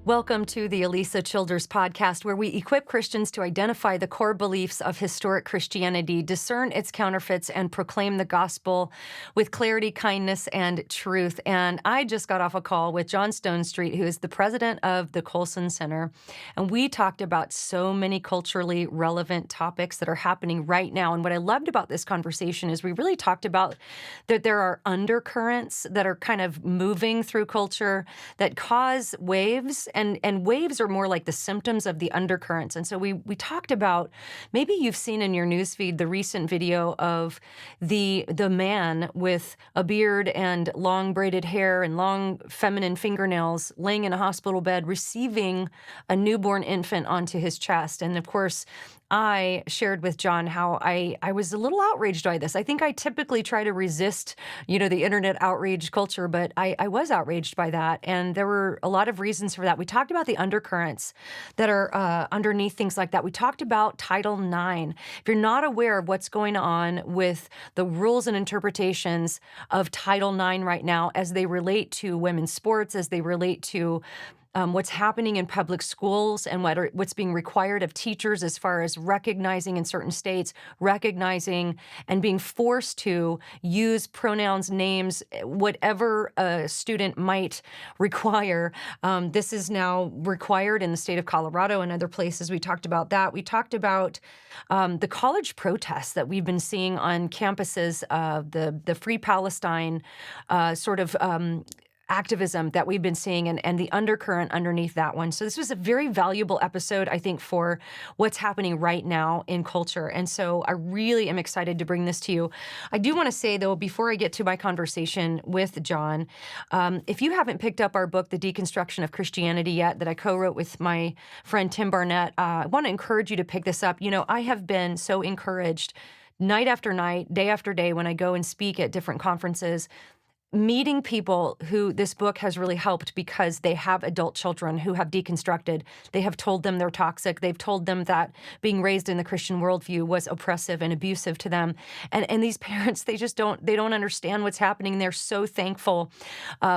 Welcome to the Alisa Childers podcast, where we equip Christians to identify the core beliefs of historic Christianity, discern its counterfeits, and proclaim the gospel with clarity, kindness, and truth. And I just got off a call with John Stonestreet, who is the president of the Colson Center. And we talked about so many culturally relevant topics that are happening right now. And what I loved about this conversation is we really talked about that there are undercurrents that are kind of moving through culture that cause waves, and waves are more like the symptoms of the undercurrents. And so we talked about, maybe you've seen in your newsfeed the recent video of the man with a beard and long braided hair and long feminine fingernails laying in a hospital bed receiving a newborn infant onto his chest. And of course, I shared with John how I was a little outraged by this. I think I typically try to resist, the internet outrage culture, but I was outraged by that. And there were a lot of reasons for that. We talked about the undercurrents that are underneath things like that. We talked about Title IX. If you're not aware of what's going on with the rules and interpretations of Title IX right now as they relate to women's sports, as they relate to what's happening in public schools and what's being required of teachers as far as recognizing in certain states, recognizing and being forced to use pronouns, names, whatever a student might require. This is now required in the state of Colorado and other places. We talked about that. We talked about the college protests that we've been seeing on campuses, the Free Palestine sort of activism that we've been seeing and the undercurrent underneath that one. So this was a very valuable episode, I think, for what's happening right now in culture. And so I really am excited to bring this to you. I do want to say, though, before I get to my conversation with John, if you haven't picked up our book, The Deconstruction of Christianity, yet, that I co-wrote with my friend Tim Barnett, I want to encourage you to pick this up. I have been so encouraged night after night, day after day, when I go and speak at different conferences, meeting people who this book has really helped because they have adult children who have deconstructed. They have told them they're toxic. They've told them that being raised in the Christian worldview was oppressive and abusive to them. And these parents, they don't understand what's happening. They're so thankful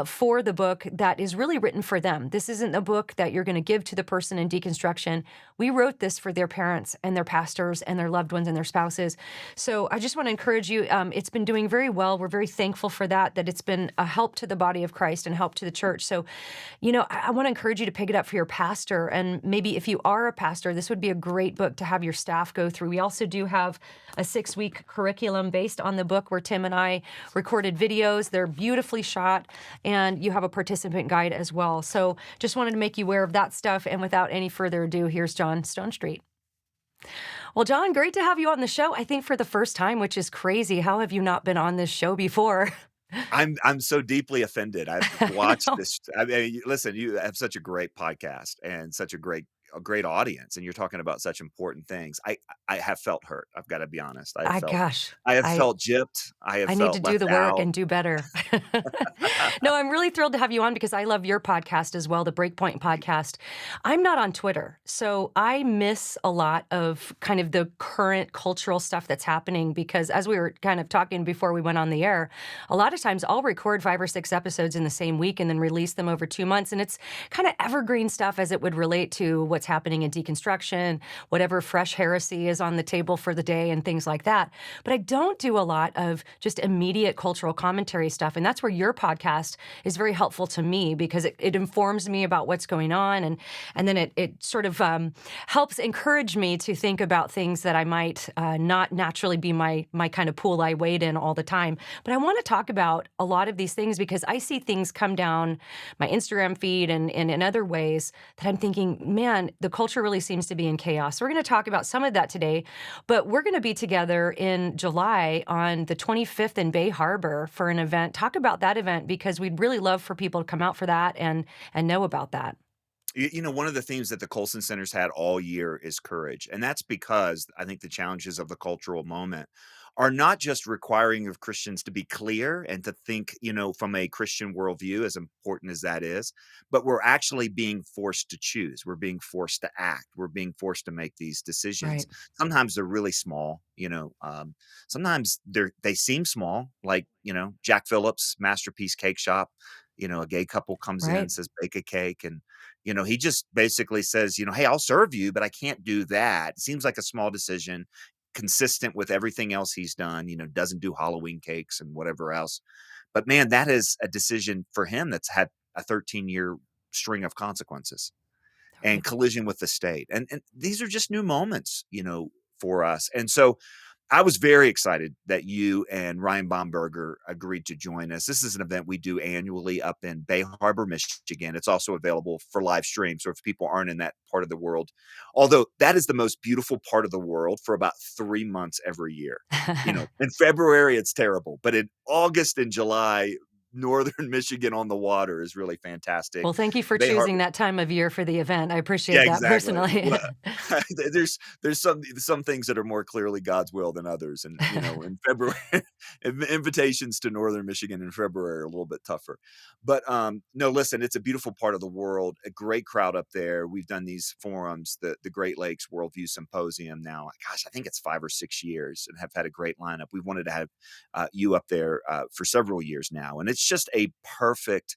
for the book that is really written for them. This isn't a book that you're going to give to the person in deconstruction. We wrote this for their parents and their pastors and their loved ones and their spouses. So I just want to encourage you. It's been doing very well. We're very thankful for that it's been a help to the body of Christ and help to the church. So, I want to encourage you to pick it up for your pastor. And maybe if you are a pastor, this would be a great book to have your staff go through. We also do have a 6-week curriculum based on the book where Tim and I recorded videos. They're beautifully shot, and you have a participant guide as well. So just wanted to make you aware of that stuff. And without any further ado, here's John Stonestreet. Well, John, great to have you on the show. I think for the first time, which is crazy. How have you not been on this show before? I'm so deeply offended. I've I watched know. this. I mean, listen, you have such a great podcast and such a great audience, and you're talking about such important things. I have felt hurt. I've got to be honest. Gosh, I have I felt gypped. I have I need to felt do left the work out. and do better. No, I'm really thrilled to have you on because I love your podcast as well, the Breakpoint podcast. I'm not on Twitter, so I miss a lot of kind of the current cultural stuff that's happening because as we were kind of talking before we went on the air, a lot of times I'll record 5 or 6 episodes in the same week and then release them over 2 months, and it's kind of evergreen stuff as it would relate to what's happening in deconstruction, whatever fresh heresy is on the table for the day and things like that. But I don't do a lot of just immediate cultural commentary stuff. And that's where your podcast is very helpful to me because it informs me about what's going on. And then it sort of helps encourage me to think about things that I might not naturally be my kind of pool I wade in all the time. But I want to talk about a lot of these things because I see things come down my Instagram feed and in other ways that I'm thinking, man, the culture really seems to be in chaos. So we're going to talk about some of that today, but we're going to be together in July on the 25th in Bay Harbor for an event. Talk about that event because we'd really love for people to come out for that and know about that. One of the themes that the Colson Center's had all year is courage. And that's because I think the challenges of the cultural moment are not just requiring of Christians to be clear and to think, from a Christian worldview, as important as that is, but we're actually being forced to choose. We're being forced to act. We're being forced to make these decisions. Right. Sometimes they're really small, sometimes they seem small, like, Jack Phillips, Masterpiece Cake Shop. A gay couple comes in, Right. says, bake a cake. And He just basically says, "Hey, I'll serve you, but I can't do that." It seems like a small decision, consistent with everything else he's done, doesn't do Halloween cakes and whatever else. But man, that is a decision for him that's had a 13-year string of consequences and Right. collision with the state. And these are just new moments, for us. And so I was very excited that you and Ryan Bomberger agreed to join us. This is an event we do annually up in Bay Harbor, Michigan. It's also available for live stream. So if people aren't in that part of the world, although that is the most beautiful part of the world for about 3 months every year. In February, it's terrible, but in August and July, northern Michigan on the water is really fantastic. Well, thank you for Bay Harbor. choosing that time of year for the event. I Yeah, appreciate that exactly. personally. Well, there's some things that are more clearly God's will than others, and, in February, invitations to Northern Michigan in February are a little bit tougher. But, no, listen, it's a beautiful part of the world, a great crowd up there. We've done these forums, the Great Lakes Worldview Symposium now, gosh, I think it's 5 or 6 years, and have had a great lineup. We've wanted to have, you up there, for several years now, and it's just a perfect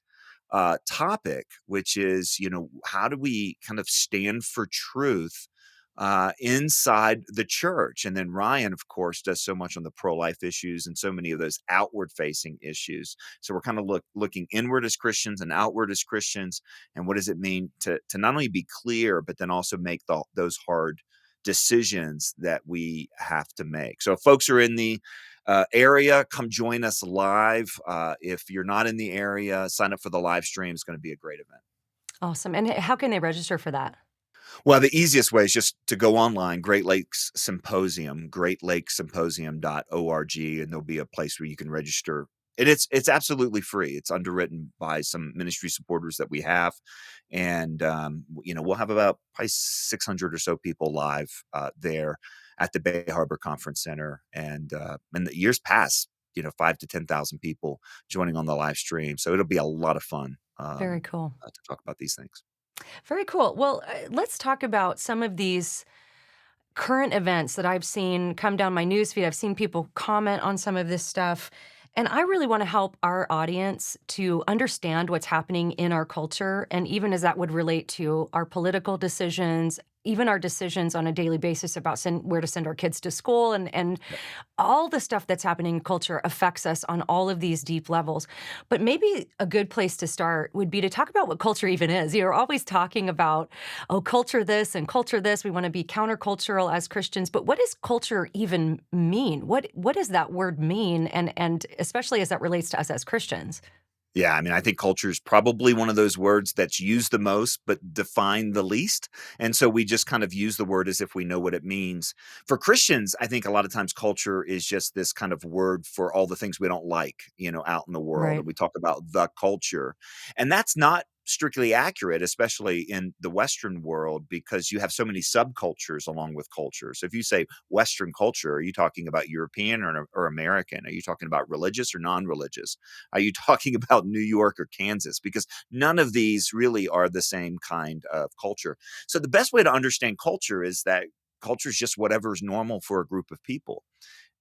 topic, which is, how do we kind of stand for truth inside the church? And then Ryan, of course, does so much on the pro-life issues and so many of those outward-facing issues. So we're kind of looking inward as Christians and outward as Christians, and what does it mean to not only be clear, but then also make those hard decisions that we have to make. So if folks are in the area, come join us live. If you're not in the area, sign up for the live stream. It's going to be a great event. Awesome. And how can they register for that? Well, the easiest way is just to go online, Great Lakes Symposium, greatlakesymposium.org, and there'll be a place where you can register. And it's absolutely free. It's underwritten by some ministry supporters that we have, and we'll have about probably 600 or so people live there at the Bay Harbor Conference Center, and in the years past, 5 to 10,000 people joining on the live stream. So it'll be a lot of fun Very cool. to talk about these things. Very cool. Well, let's talk about some of these current events that I've seen come down my newsfeed. I've seen people comment on some of this stuff. And I really want to help our audience to understand what's happening in our culture. And even as that would relate to our political decisions, even our decisions on a daily basis about where to send our kids to school, and all the stuff that's happening in culture affects us on all of these deep levels. But maybe a good place to start would be to talk about what culture even is. You're always talking about, oh, culture this and culture this. We want to be countercultural as Christians. But what does culture even mean? What does that word mean? And especially as that relates to us as Christians. Yeah, I mean, I think culture is probably one of those words that's used the most, but defined the least. And so we just kind of use the word as if we know what it means. For Christians, I think a lot of times culture is just this kind of word for all the things we don't like, out in the world. Right. And we talk about the culture. And that's not strictly accurate, especially in the Western world, because you have so many subcultures along with culture. So if you say Western culture, are you talking about European or American? Are you talking about religious or non-religious? Are you talking about New York or Kansas? Because none of these really are the same kind of culture. So the best way to understand culture is that culture is just whatever is normal for a group of people.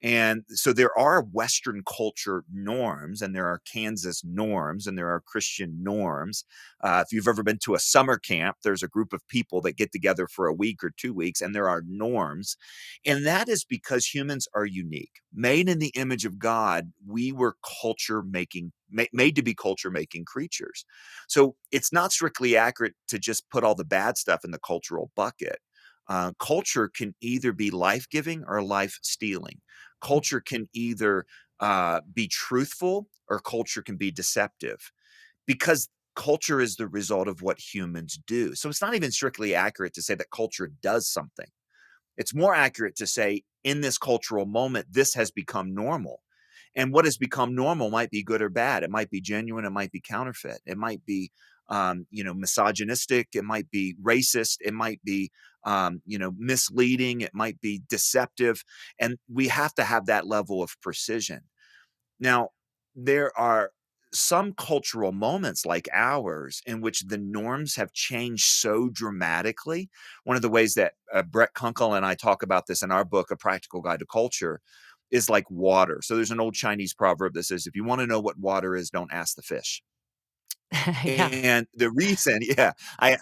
And so there are Western culture norms, and there are Kansas norms, and there are Christian norms. If you've ever been to a summer camp, there's a group of people that get together for a week or 2 weeks, and there are norms. And that is because humans are unique. Made in the image of God, we were culture making, made to be culture making creatures. So it's not strictly accurate to just put all the bad stuff in the cultural bucket. Culture can either be life giving or life stealing. Culture can either be truthful or culture can be deceptive, because culture is the result of what humans do. So it's not even strictly accurate to say that culture does something. It's more accurate to say, in this cultural moment, this has become normal. And what has become normal might be good or bad. It might be genuine. It might be counterfeit. It might be, misogynistic. It might be racist. It might be, misleading. It might be deceptive. And we have to have that level of precision. Now, there are some cultural moments like ours in which the norms have changed so dramatically. One of the ways that Brett Kunkel and I talk about this in our book, A Practical Guide to Culture, is like water. So there's an old Chinese proverb that says, if you want to know what water is, don't ask the fish. Yeah. And the reason yeah, I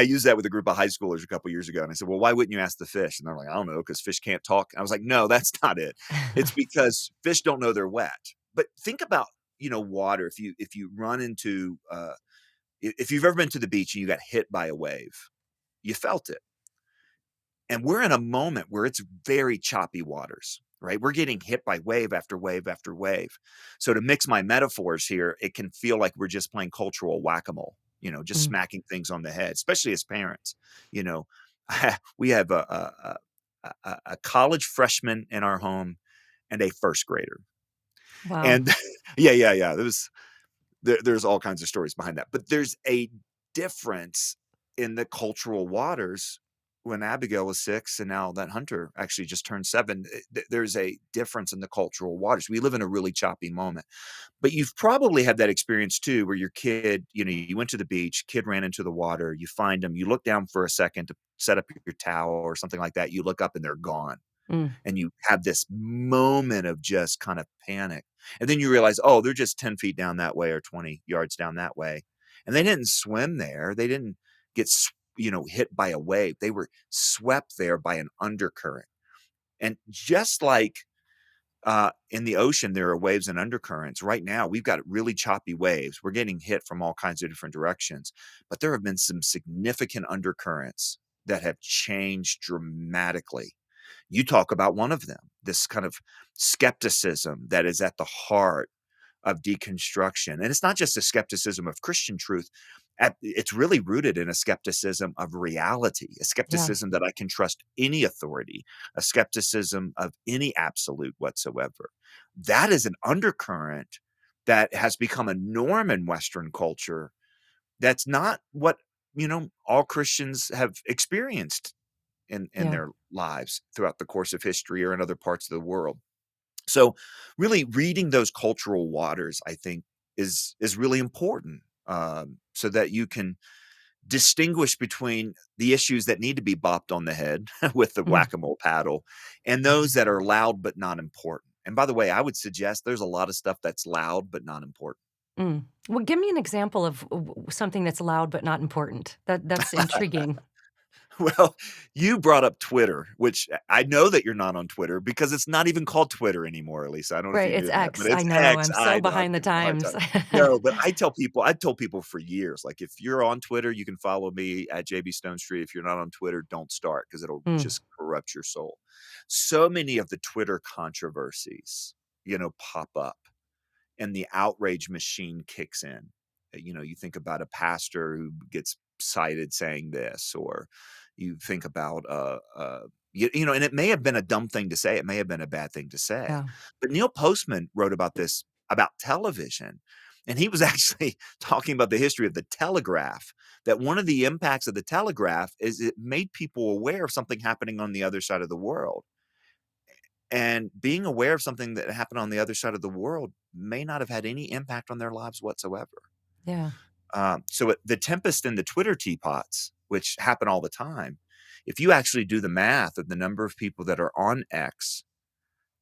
used that with a group of high schoolers a couple years ago, and I said, "Well, why wouldn't you ask the fish?" And they're like, "I don't know, because fish can't talk." And I was like, "No, that's not it. It's because fish don't know they're wet." But think about, water. If you run into, if you've ever been to the beach and you got hit by a wave, you felt it. And we're in a moment where it's very choppy waters, right? We're getting hit by wave after wave after wave. So to mix my metaphors here, it can feel like we're just playing cultural whack-a-mole, just Mm, smacking things on the head, especially as parents. You know, we have a college freshman in our home and a first grader. wow. And yeah. There's all kinds of stories behind that, but there's a difference in the cultural waters when Abigail was 6 and now that Hunter actually just turned 7, there's a difference in the cultural waters. We live in a really choppy moment, but you've probably had that experience too where your kid, you went to the beach, kid ran into the water, you find them, you look down for a second to set up your towel or something like that, you look up and they're gone Mm, and you have this moment of just kind of panic. And then you realize, oh, they're just 10 feet down that way or 20 yards down that way. And they didn't swim there. They didn't get, hit by a wave. They were swept there by an undercurrent. And just like in the ocean, there are waves and undercurrents. Right now, we've got really choppy waves. We're getting hit from all kinds of different directions. But there have been some significant undercurrents that have changed dramatically. You talk about one of them, this kind of skepticism that is at the heart of deconstruction. And it's not just a skepticism of Christian truth. It's really rooted in a skepticism of reality, a yeah. skepticism that I can trust any authority, a skepticism of any absolute whatsoever. That is an undercurrent that has become a norm in Western culture. That's not what, all Christians have experienced in Yeah. their lives throughout the course of history or in other parts of the world. So, really reading those cultural waters, I think, is really important, so that you can distinguish between the issues that need to be bopped on the head with the Mm, whack-a-mole paddle and those that are loud but not important. And by the way, I would suggest there's a lot of stuff that's loud but not important. mm. Well, give me an example of something that's loud but not important. That's intriguing. Well, you brought up Twitter, which I know that you're not on Twitter because it's not even called Twitter anymore, Elisa. I don't know if Right, you it's knew that, but X. I it's know. X. I'm so I know. I'm behind the giving you a hard time. times. No, but I've told people for years, like, if you're on Twitter, you can follow me at JB Stonestreet. If you're not on Twitter, don't start because it'll Mm, just corrupt your soul. So many of the Twitter controversies, pop up and the outrage machine kicks in. You think about a pastor who gets cited saying this, or you think about, and it may have been a dumb thing to say. It may have been a bad thing to say. yeah. But Neil Postman wrote about this about television. And he was actually talking about the history of the telegraph, that one of the impacts of the telegraph is it made people aware of something happening on the other side of the world. And being aware of something that happened on the other side of the world may not have had any impact on their lives whatsoever. Yeah. The tempest in the Twitter teapots, which happen all the time, if you actually do the math of the number of people that are on X,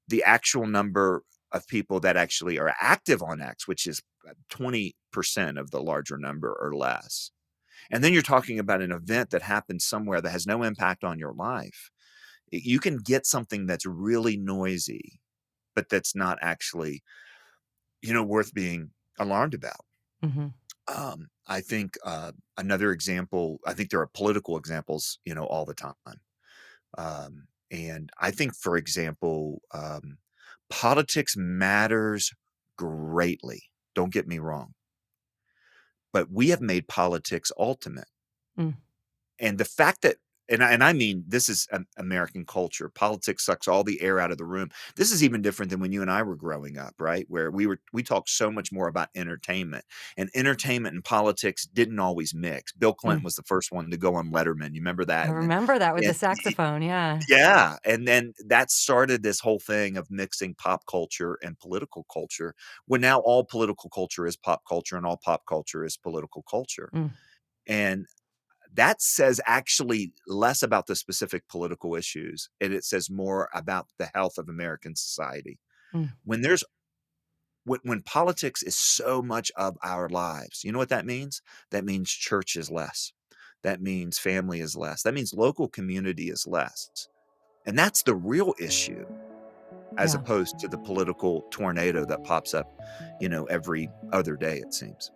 the actual number of people that actually are active on X, which is 20% of the larger number or less. And then you're talking about an event that happened somewhere that has no impact on your life. You can get something that's really noisy, but that's not actually, worth being alarmed about. Mhm. I think another example, I think there are political examples, all the time. And I think, for example, politics matters greatly. Don't get me wrong, but we have made politics ultimate. Mm. And the fact that I mean, this is American culture. Politics sucks all the air out of the room. This is even different than when you and I were growing up, right? Where we talked so much more about entertainment, and entertainment and politics didn't always mix. Bill Mm. Clinton was the first one to go on Letterman. You remember I that? And then remember that with and the saxophone, yeah. yeah, and then that started this whole thing of mixing pop culture and political culture, when now all political culture is pop culture and all pop culture is political culture. Mm, And that says actually less about the specific political issues, and it says more about the health of American society. mm. When there's when politics is so much of our lives, you know what that means? That means church is less. That means family is less. That means local community is less. And that's the real issue as Yeah. opposed to the political tornado that pops up, every other day, it seems.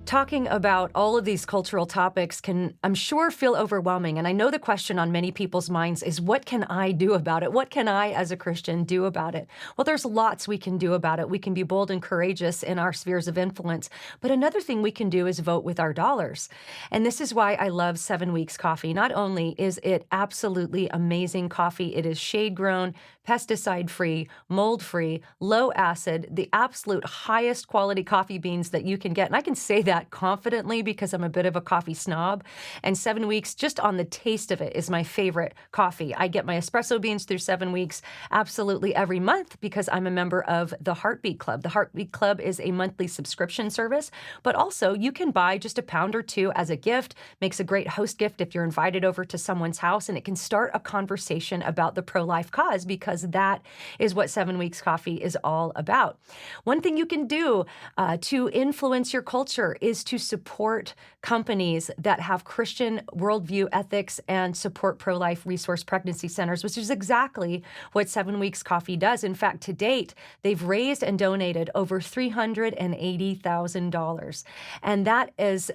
Talking about all of these cultural topics can, I'm sure, feel overwhelming. And I know the question on many people's minds is, what can I do about it? What can I, as a Christian, do about it? Well, there's lots we can do about it. We can be bold and courageous in our spheres of influence. But another thing we can do is vote with our dollars. And this is why I love 7 Weeks Coffee. Not only is it absolutely amazing coffee, it is shade grown, pesticide free, mold free, low acid, the absolute highest quality coffee beans that you can get. And I can say that confidently because I'm a bit of a coffee snob. And 7 Weeks, just on the taste of it, is my favorite coffee. I get my espresso beans through 7 Weeks absolutely every month because I'm a member of the Heartbeat Club. The Heartbeat Club is a monthly subscription service, but also you can buy just a pound or two as a gift. Makes a great host gift if you're invited over to someone's house, and it can start a conversation about the pro-life cause because that is what 7 Weeks Coffee is all about. One thing you can do to influence your culture is to support companies that have Christian worldview ethics and support pro-life resource pregnancy centers, which is exactly what 7 Weeks Coffee does. In fact, to date, they've raised and donated over $380,000. And that is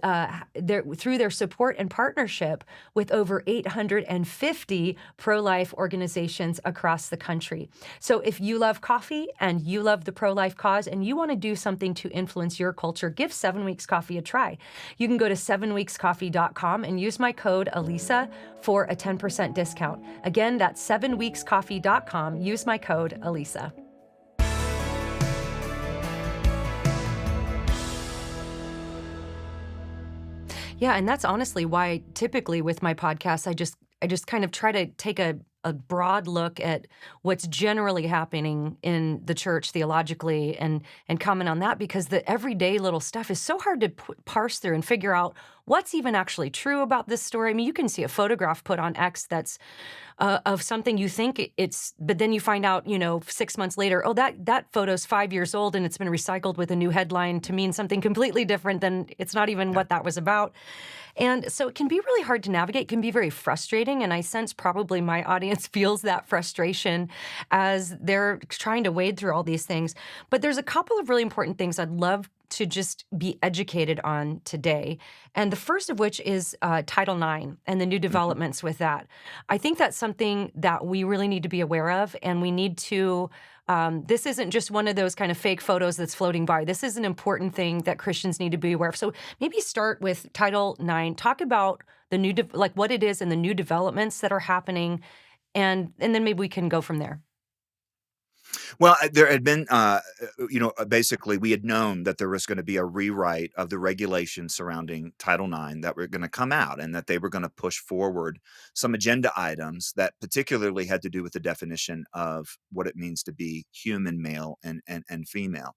through their support and partnership with over 850 pro-life organizations across the country. So if you love coffee and you love the pro-life cause and you want to do something to influence your culture, give 7 Weeks Coffee a try. You can go to 7weekscoffee.com and use my code Alisa for a 10% discount. Again, that's 7weekscoffee.com. Use my code Alisa. Yeah, and that's honestly why typically with my podcast, I just kind of try to take a broad look at what's generally happening in the church theologically and comment on that because the everyday little stuff is so hard to parse through and figure out what's even actually true about this story. I mean, you can see a photograph put on X that's of something you think but then you find out, 6 months later, oh, that photo's 5 years old and it's been recycled with a new headline to mean something completely different than it's not even what that was about. And so it can be really hard to navigate. It can be very frustrating. And I sense probably my audience feels that frustration as they're trying to wade through all these things. But there's a couple of really important things I'd love to just be educated on today. And the first of which is Title IX and the new Mhm. developments with that. I think that's something that we really need to be aware of, and we need to. This isn't just one of those kind of fake photos that's floating by. This is an important thing that Christians need to be aware of. So maybe start with Title IX. Talk about the like what it is and the new developments that are happening, and then maybe we can go from there. Well, there had been, basically, we had known that there was going to be a rewrite of the regulations surrounding Title IX that were going to come out and that they were going to push forward some agenda items that particularly had to do with the definition of what it means to be human male and female.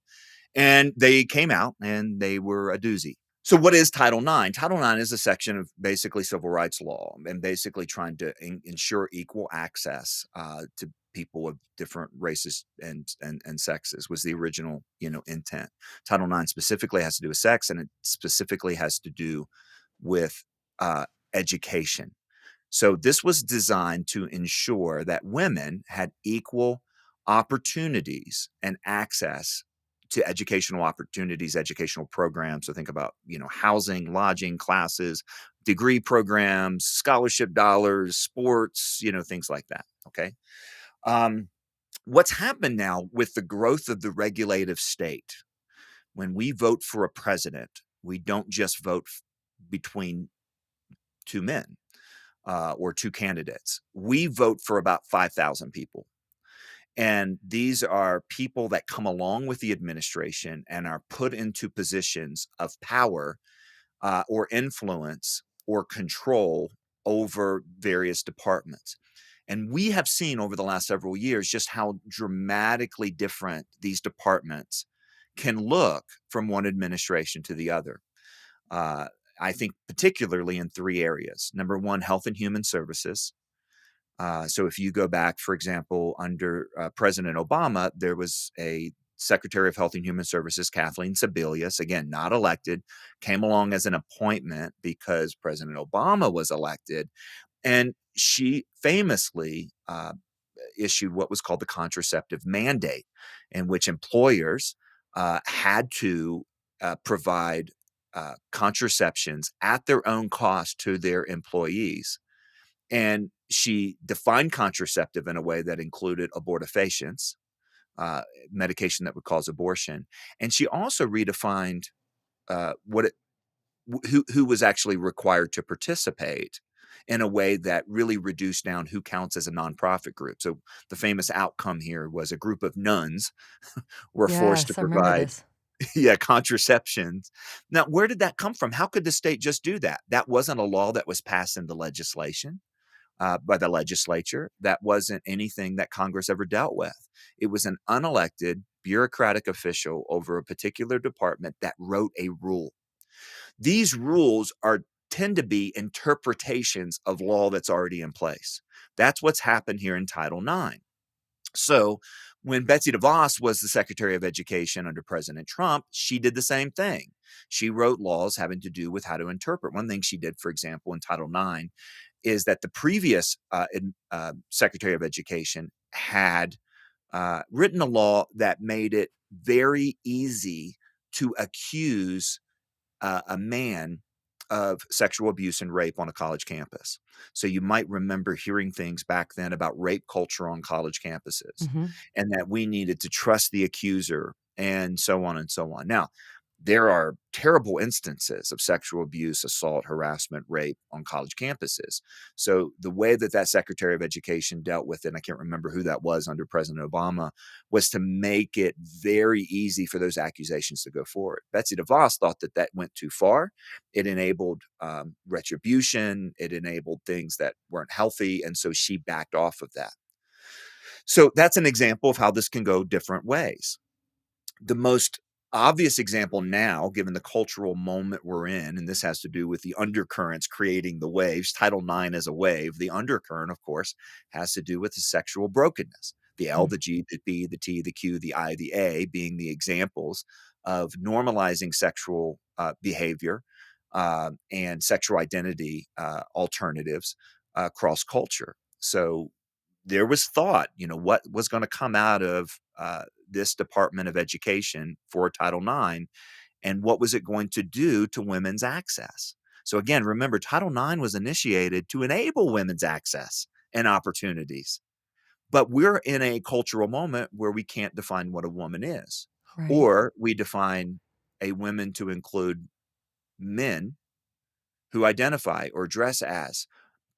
And they came out and they were a doozy. So what is Title IX? Title IX is a section of basically civil rights law and basically trying to ensure equal access to people of different races and sexes was the original intent. Title IX specifically has to do with sex, and it specifically has to do with uh, education. So this was designed to ensure that women had equal opportunities and access to educational opportunities, educational programs. So think about, housing, lodging, classes, degree programs, scholarship dollars, sports, things like that. Okay. Um, what's happened now with the growth of the regulative state, when we vote for a president, we don't just vote between two men or two candidates. We vote for about 5,000 people. And these are people that come along with the administration and are put into positions of power or influence or control over various departments. And we have seen over the last several years just how dramatically different these departments can look from one administration to the other. Uh, I think particularly in three areas. Number one, health and human services. So if you go back, for example, under President Obama, there was a Secretary of Health and Human Services, Kathleen Sebelius, again, not elected, came along as an appointment because President Obama was elected. And she famously issued what was called the contraceptive mandate, in which employers had to provide contraceptions at their own cost to their employees. And she defined contraceptive in a way that included abortifacients, uh, medication that would cause abortion. And she also redefined what it who was actually required to participate in a way that really reduced down who counts as a nonprofit group. So the famous outcome here was a group of nuns were forced to Yes, I remember provide this. yeah, contraceptions. Now, where did that come from? How could the state just do that? That wasn't a law that was passed into legislation by the legislature. That wasn't anything that Congress ever dealt with. It was an unelected bureaucratic official over a particular department that wrote a rule. These rules are tend to be interpretations of law that's already in place. That's what's happened here in Title IX. So when Betsy DeVos was the Secretary of Education under President Trump, she did the same thing. She wrote laws having to do with how to interpret. One thing she did, for example, in Title IX is that the previous Secretary of Education had written a law that made it very easy to accuse a man of sexual abuse and rape on a college campus. So you might remember hearing things back then about rape culture on college campuses Mhm. and that we needed to trust the accuser and so on and so on. Now, there are terrible instances of sexual abuse, assault, harassment, rape on college campuses. So the way that that Secretary of Education dealt with it, and I can't remember who that was under President Obama, was to make it very easy for those accusations to go forward. Betsy DeVos thought that that went too far. It enabled retribution. It enabled things that weren't healthy, and so she backed off of that. So that's an example of how this can go different ways. The most obvious example now, given the cultural moment we're in, and this has to do with the undercurrents creating the waves, Title IX is a wave. The undercurrent, of course, has to do with the sexual brokenness. The L, Mm. the G, the B, the T, the Q, the I, the A being the examples of normalizing sexual behavior and sexual identity alternatives across culture. So there was thought, what was going to come out of this Department of Education for Title IX, and what was it going to do to women's access? So again, remember, Title IX was initiated to enable women's access and opportunities. But we're in a cultural moment where we can't define what a woman is, Right. or we define a woman to include men who identify or dress as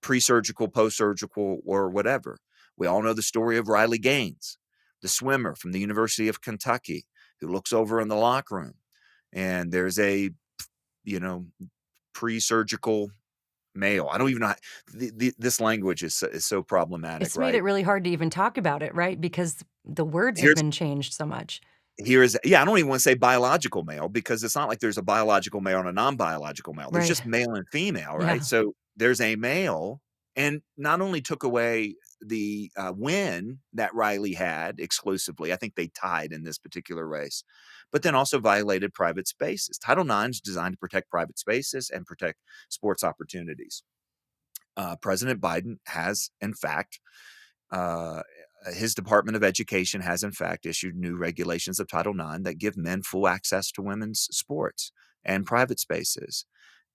pre-surgical, post-surgical, or whatever. We all know the story of Riley Gaines, the swimmer from the University of Kentucky, who looks over in the locker room and there's a, you know, pre-surgical male. I don't even know how, this language is so problematic, It's made right? it really hard to even talk about it, right? Because the words have Here's been changed so much. Here is yeah, I don't even wanna say biological male because it's not like there's a biological male and a non-biological male. There's Right. just male and female, right? Yeah. So, there's a male and not only took away the, win that Riley had exclusively, I think they tied in this particular race, but then also violated private spaces. Title IX is designed to protect private spaces and protect sports opportunities. President Biden has, in fact, uh, his Department of Education has, in fact, issued new regulations of Title IX that give men full access to women's sports and private spaces.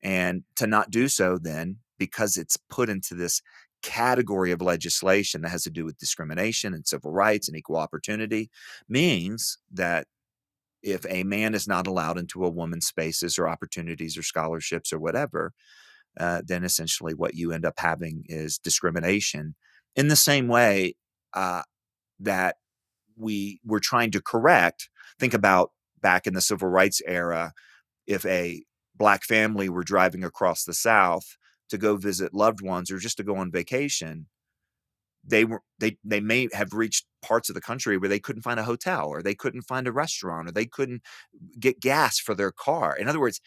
And to not do so, then, because it's put into this category of legislation that has to do with discrimination and civil rights and equal opportunity, means that if a man is not allowed into a woman's spaces or opportunities or scholarships or whatever, then essentially what you end up having is discrimination in the same way uh, that we were trying to correct. Think about back in the civil rights era, if a black family were driving across the South to go visit loved ones or just to go on vacation, they may have reached parts of the country where they couldn't find a hotel or they couldn't find a restaurant or they couldn't get gas for their car. In other words,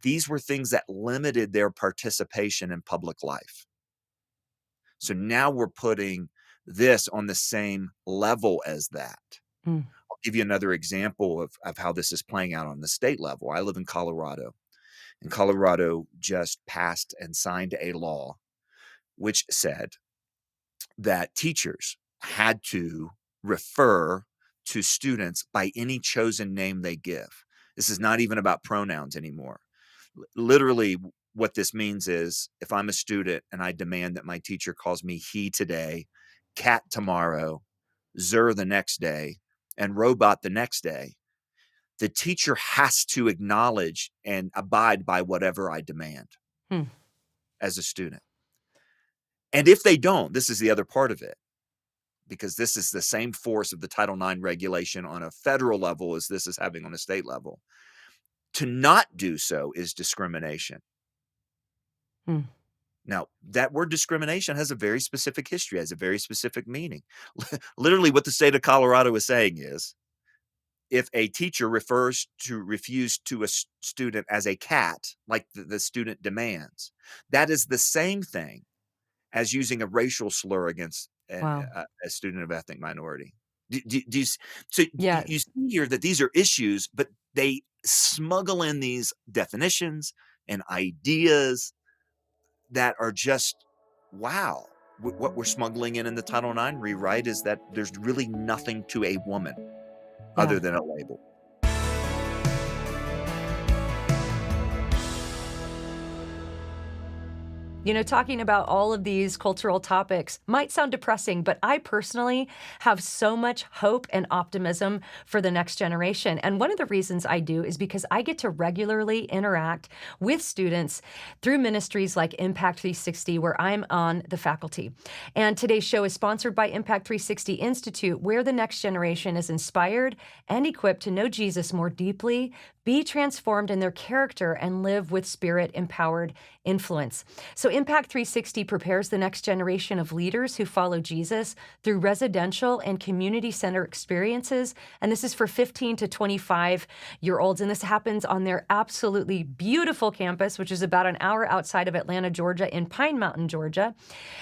these were things that limited their participation in public life. So now we're putting this on the same level as that. Mm. I'll give you another example of how this is playing out on the state level. I live in Colorado, and Colorado just passed and signed a law which said that teachers had to refer to students by any chosen name they give. This is not even about pronouns anymore. Literally, what this means is if I'm a student and I demand that my teacher calls me he today, cat tomorrow, Zer the next day, and robot the next day, the teacher has to acknowledge and abide by whatever I demand Hmm. as a student. And if they don't, this is the other part of it, because this is the same force of the Title IX regulation on a federal level as this is having on a state level. To not do so is discrimination. Hmm. Now, that word discrimination has a very specific history, has a very specific meaning. Literally, what the state of Colorado is saying is if a teacher refuse to a student as a cat, like the student demands, that is the same thing as using a racial slur against Wow. a student of ethnic minority. Do you so Yeah. you see here that these are issues, but they smuggle in these definitions and ideas that are just wow. What we're smuggling in the Title IX rewrite is that there's really nothing to a woman Yeah. other than a label. You know, talking about all of these cultural topics might sound depressing, but I personally have so much hope and optimism for the next generation. And one of the reasons I do is because I get to regularly interact with students through ministries like Impact 360, where I'm on the faculty. And today's show is sponsored by Impact 360 Institute, where the next generation is inspired and equipped to know Jesus more deeply, be transformed in their character, and live with spirit-empowered influence. So Impact 360 prepares the next generation of leaders who follow Jesus through residential and community center experiences. And this is for 15 to 25-year-olds. And this happens on their absolutely beautiful campus, which is about an hour outside of Atlanta, Georgia, in Pine Mountain, Georgia.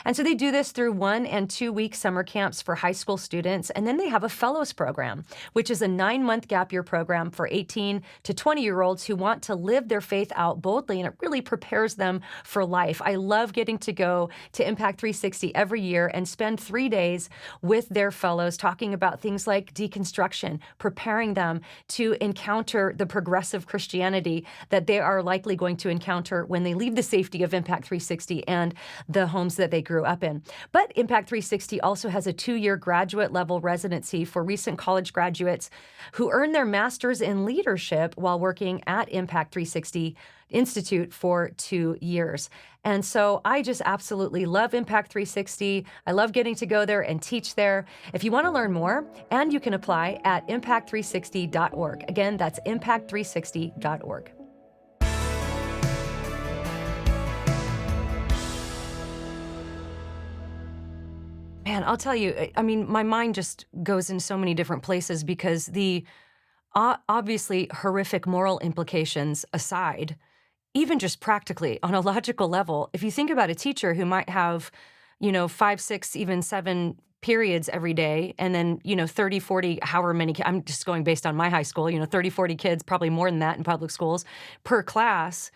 And so they do this through 1 and 2 week summer camps for high school students. And then they have a fellows program, which is a 9-month gap year program for 18 to 20-year-olds who want to live their faith out boldly. And it really prepares them for life. I love getting to go to Impact 360 every year and spend 3 days with their fellows talking about things like deconstruction, preparing them to encounter the progressive Christianity that they are likely going to encounter when they leave the safety of Impact 360 and the homes that they grew up in. But Impact 360 also has a 2-year graduate level residency for recent college graduates who earn their master's in leadership while working at Impact 360 Institute for 2 years. And so I just absolutely love Impact 360. I love getting to go there and teach there. If you want to learn more, and you can apply at impact360.org. Again, that's impact360.org. Man, I'll tell you, I mean, my mind just goes in so many different places because the obviously horrific moral implications aside, even just practically on a logical level, if you think about a teacher who might have, 5, 6, even 7 periods every day, and then, 30, 40, however many, I'm just going based on my high school, 30, 40 kids, probably more than that in public schools per class.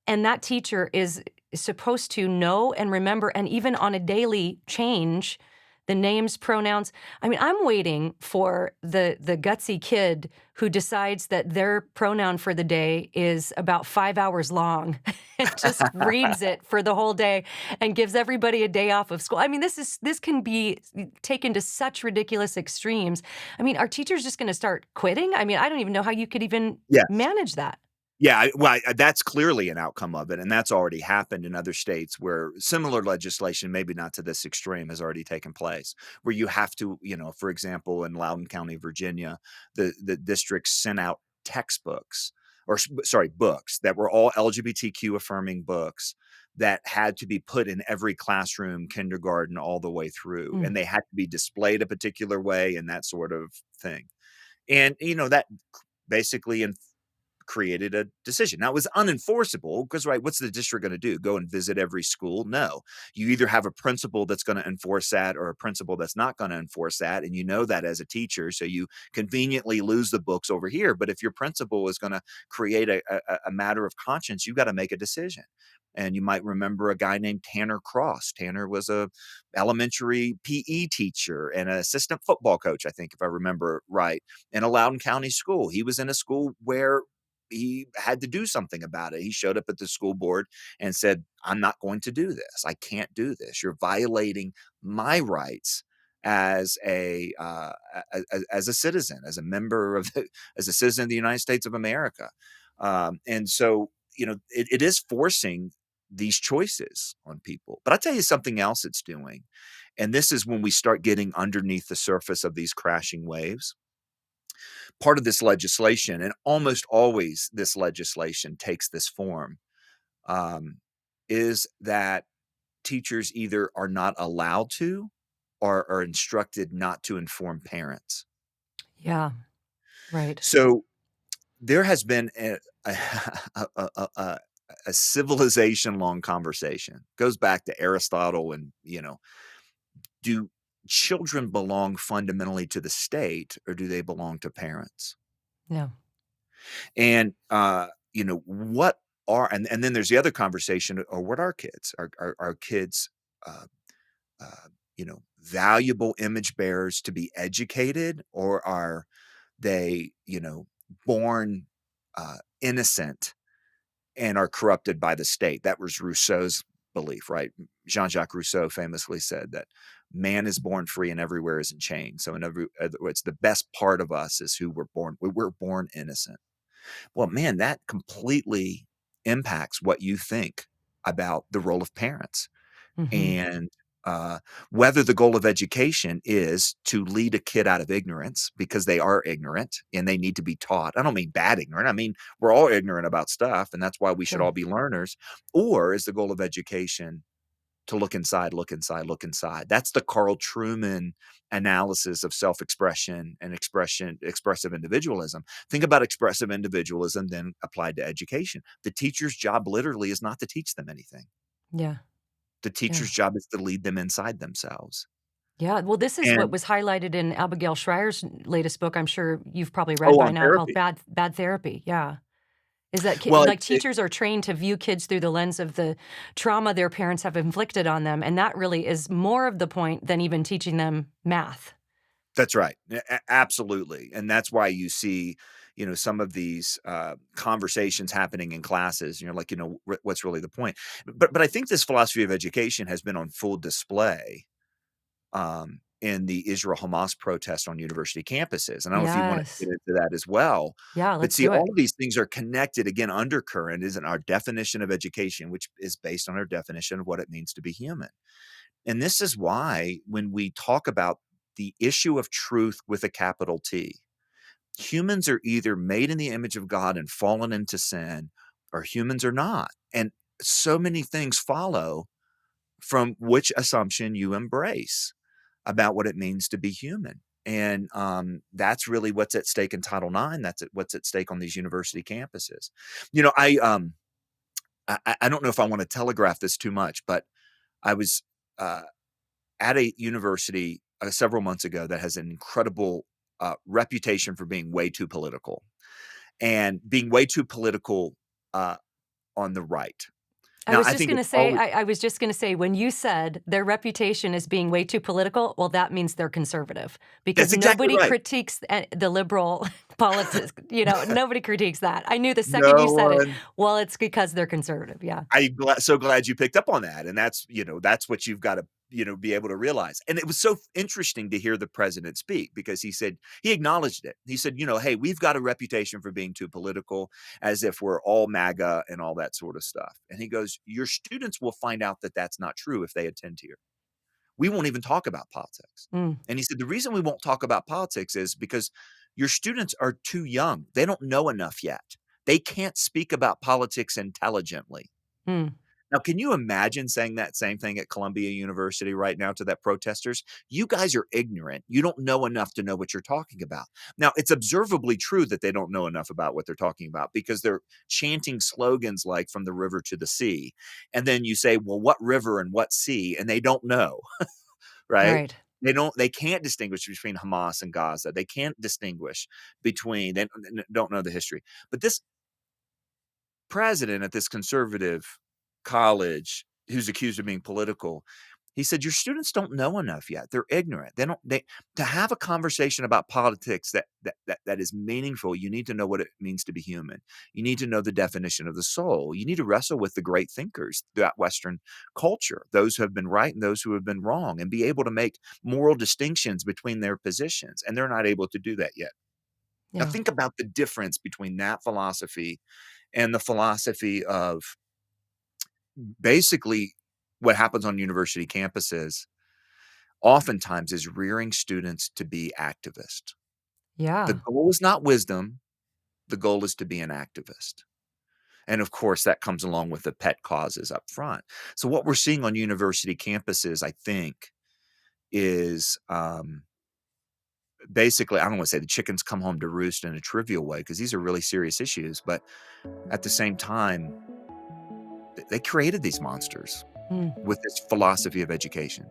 And that teacher is supposed to know and remember, and even on a daily change the names, pronouns. I mean, I'm waiting for the gutsy kid who decides that their pronoun for the day is about 5 hours long and just reads it for the whole day and gives everybody a day off of school. I mean, this can be taken to such ridiculous extremes. I mean, are teachers just going to start quitting? I mean, I don't even know how you could even Yes. manage that. Yeah, that's clearly an outcome of it, and that's already happened in other states where similar legislation, maybe not to this extreme, has already taken place, where you have to, for example, in Loudoun County, Virginia, the districts sent out textbooks or sorry, books that were all LGBTQ affirming books that had to be put in every classroom, kindergarten, all the way through, Mm. and they had to be displayed a particular way and that sort of thing. And, that basically created a decision. Now, it was unenforceable because, right, what's the district going to do? Go and visit every school? No. You either have a principal that's going to enforce that or a principal that's not going to enforce that. And you know that as a teacher. So you conveniently lose the books over here. But if your principal is going to create a matter of conscience, you've got to make a decision. And you might remember a guy named Tanner Cross. Tanner was a elementary PE teacher and an assistant football coach, I think, if I remember right, in a Loudoun County school. He was in a school where he had to do something about it. He showed up at the school board and said, "I'm not going to do this. I can't do this. You're violating my rights as as a citizen, as a member of as a citizen of the United States of America." And so, it is forcing these choices on people. But I'll tell you something else it's doing. And this is when we start getting underneath the surface of these crashing waves. Part of this legislation, and almost always this legislation takes this form, um, is that teachers either are not allowed to or are instructed not to inform parents. Yeah, right. So there has been a, a civilization long conversation, goes back to Aristotle, and do children belong fundamentally to the state or do they belong to parents? No. And, what are and then there's the other conversation, or what are kids? Are kids, uh, valuable image bearers to be educated, or are they, born, innocent and are corrupted by the state? That was Rousseau's belief, right? Jean-Jacques Rousseau famously said that man is born free and everywhere is in chains. So in other words, the best part of us is who we're born innocent. Well, man, that completely impacts what you think about the role of parents. Mhm. And, uh, whether the goal of education is to lead a kid out of ignorance because they are ignorant and they need to be taught. I don't mean bad ignorant. I mean, we're all ignorant about stuff, and that's why we should Sure. all be learners. Or is the goal of education to look inside, look inside, look inside? That's the Carl Trueman analysis of self-expression and expressive individualism. Think about expressive individualism then applied to education. The teacher's job literally is not to teach them anything. Yeah. The Yeah. teacher's job is to lead them inside themselves. Yeah, well, this is what And was highlighted in Abigail Schreier's latest book, I'm sure you've probably read oh, by on now, called therapy. Bad Therapy, yeah. Is that Well, like, teachers are trained to view kids through the lens of the trauma their parents have inflicted on them, and that really is more of the point than even teaching them math. that's right. Absolutely, and that's why you see, some of these, conversations happening in classes, and you're like, "What's really the point?" But I think this philosophy of education has been on full display, in the Israel-Hamas protests on university campuses, and I don't know if you wanna get Yes. into that as well, Yeah, but let's see, do all it. of these things are connected. Again, undercurrent is in our definition of education, which is based on our definition of what it means to be human. And this is why when we talk about the issue of truth with a capital T, humans are either made in the image of God and fallen into sin, or humans are not. And so many things follow from which assumption you embrace about what it means to be human. And that's really what's at stake in Title IX. What's at stake on these university campuses. You know, I don't know if I want to telegraph this too much, but I was uh, at a university several months ago that has an incredible reputation for being way too political and being way too political uh, on the right. I Now, was I just think gonna it's say always I was just gonna say, when you said their reputation is being way too political, well, that means they're conservative, because that's exactly nobody right. critiques the liberal politics, nobody critiques that. I knew the second you No said it, one. well, it's because they're conservative, yeah. So glad you picked up on that, and that's what you've gotta, be able to realize, and it was so interesting to hear the president speak because he acknowledged it. He said, "Hey, we've got a reputation for being too political, as if we're all MAGA and all that sort of stuff," and he goes, "Your students will find out that that's not true if they attend here. We won't even talk about politics," Mm, and he said, "The reason we won't talk about politics is because your students are too young. They don't know enough yet. They can't speak about politics intelligently." mm. Now, can you imagine saying that same thing at Columbia University right now to that protesters? You guys are ignorant. You don't know enough to know what you're talking about. Now, it's observably true that they don't know enough about what they're talking about because they're chanting slogans like "from the river to the sea." And then you say, "Well, what river and what sea?" And they don't know, right? Right. They can't distinguish between Hamas and Gaza. They can't distinguish between they don't know the history. But this president at this conservative college who's accused of being political, he said, "Your students don't know enough yet. They're ignorant. They don't they to have a conversation about politics that is meaningful, you need to know what it means to be human. You need to know the definition of the soul. You need to wrestle with the great thinkers throughout Western culture, those who have been right and those who have been wrong, and be able to make moral distinctions between their positions." And they're not able to do that yet. Now Yeah. think about the difference between that philosophy and the philosophy of basically what happens on university campuses oftentimes is rearing students to be activists. The Yeah. goal is not wisdom, the goal is to be an activist. And of course, that comes along with the pet causes up front. So what we're seeing on university campuses, I think, is basically, I don't want to say the chickens come home to roost in a trivial way, because these are really serious issues. But at the same time, they created these monsters Mm. with this philosophy of education.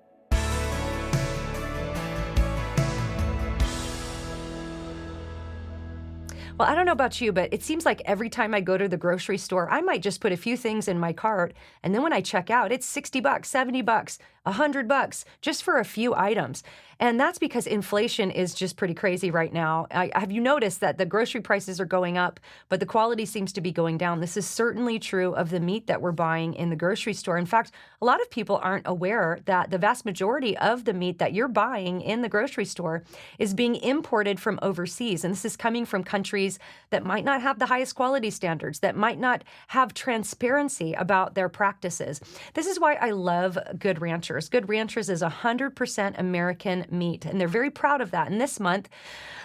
Well, I don't know about you, but it seems like every time I go to the grocery store, I might just put a few things in my cart, and then when I check out, it's 60 bucks, 70 bucks, 100 bucks just for a few items. And that's because inflation is just pretty crazy right now. Have you noticed that the grocery prices are going up, but the quality seems to be going down? This is certainly true of the meat that we're buying in the grocery store. In fact, a lot of people aren't aware that the vast majority of the meat that you're buying in the grocery store is being imported from overseas. And this is coming from countries that might not have the highest quality standards, that might not have transparency about their practices. This is why I love Good Ranchers. Good Ranchers is 100% American meat, and they're very proud of that. And this month,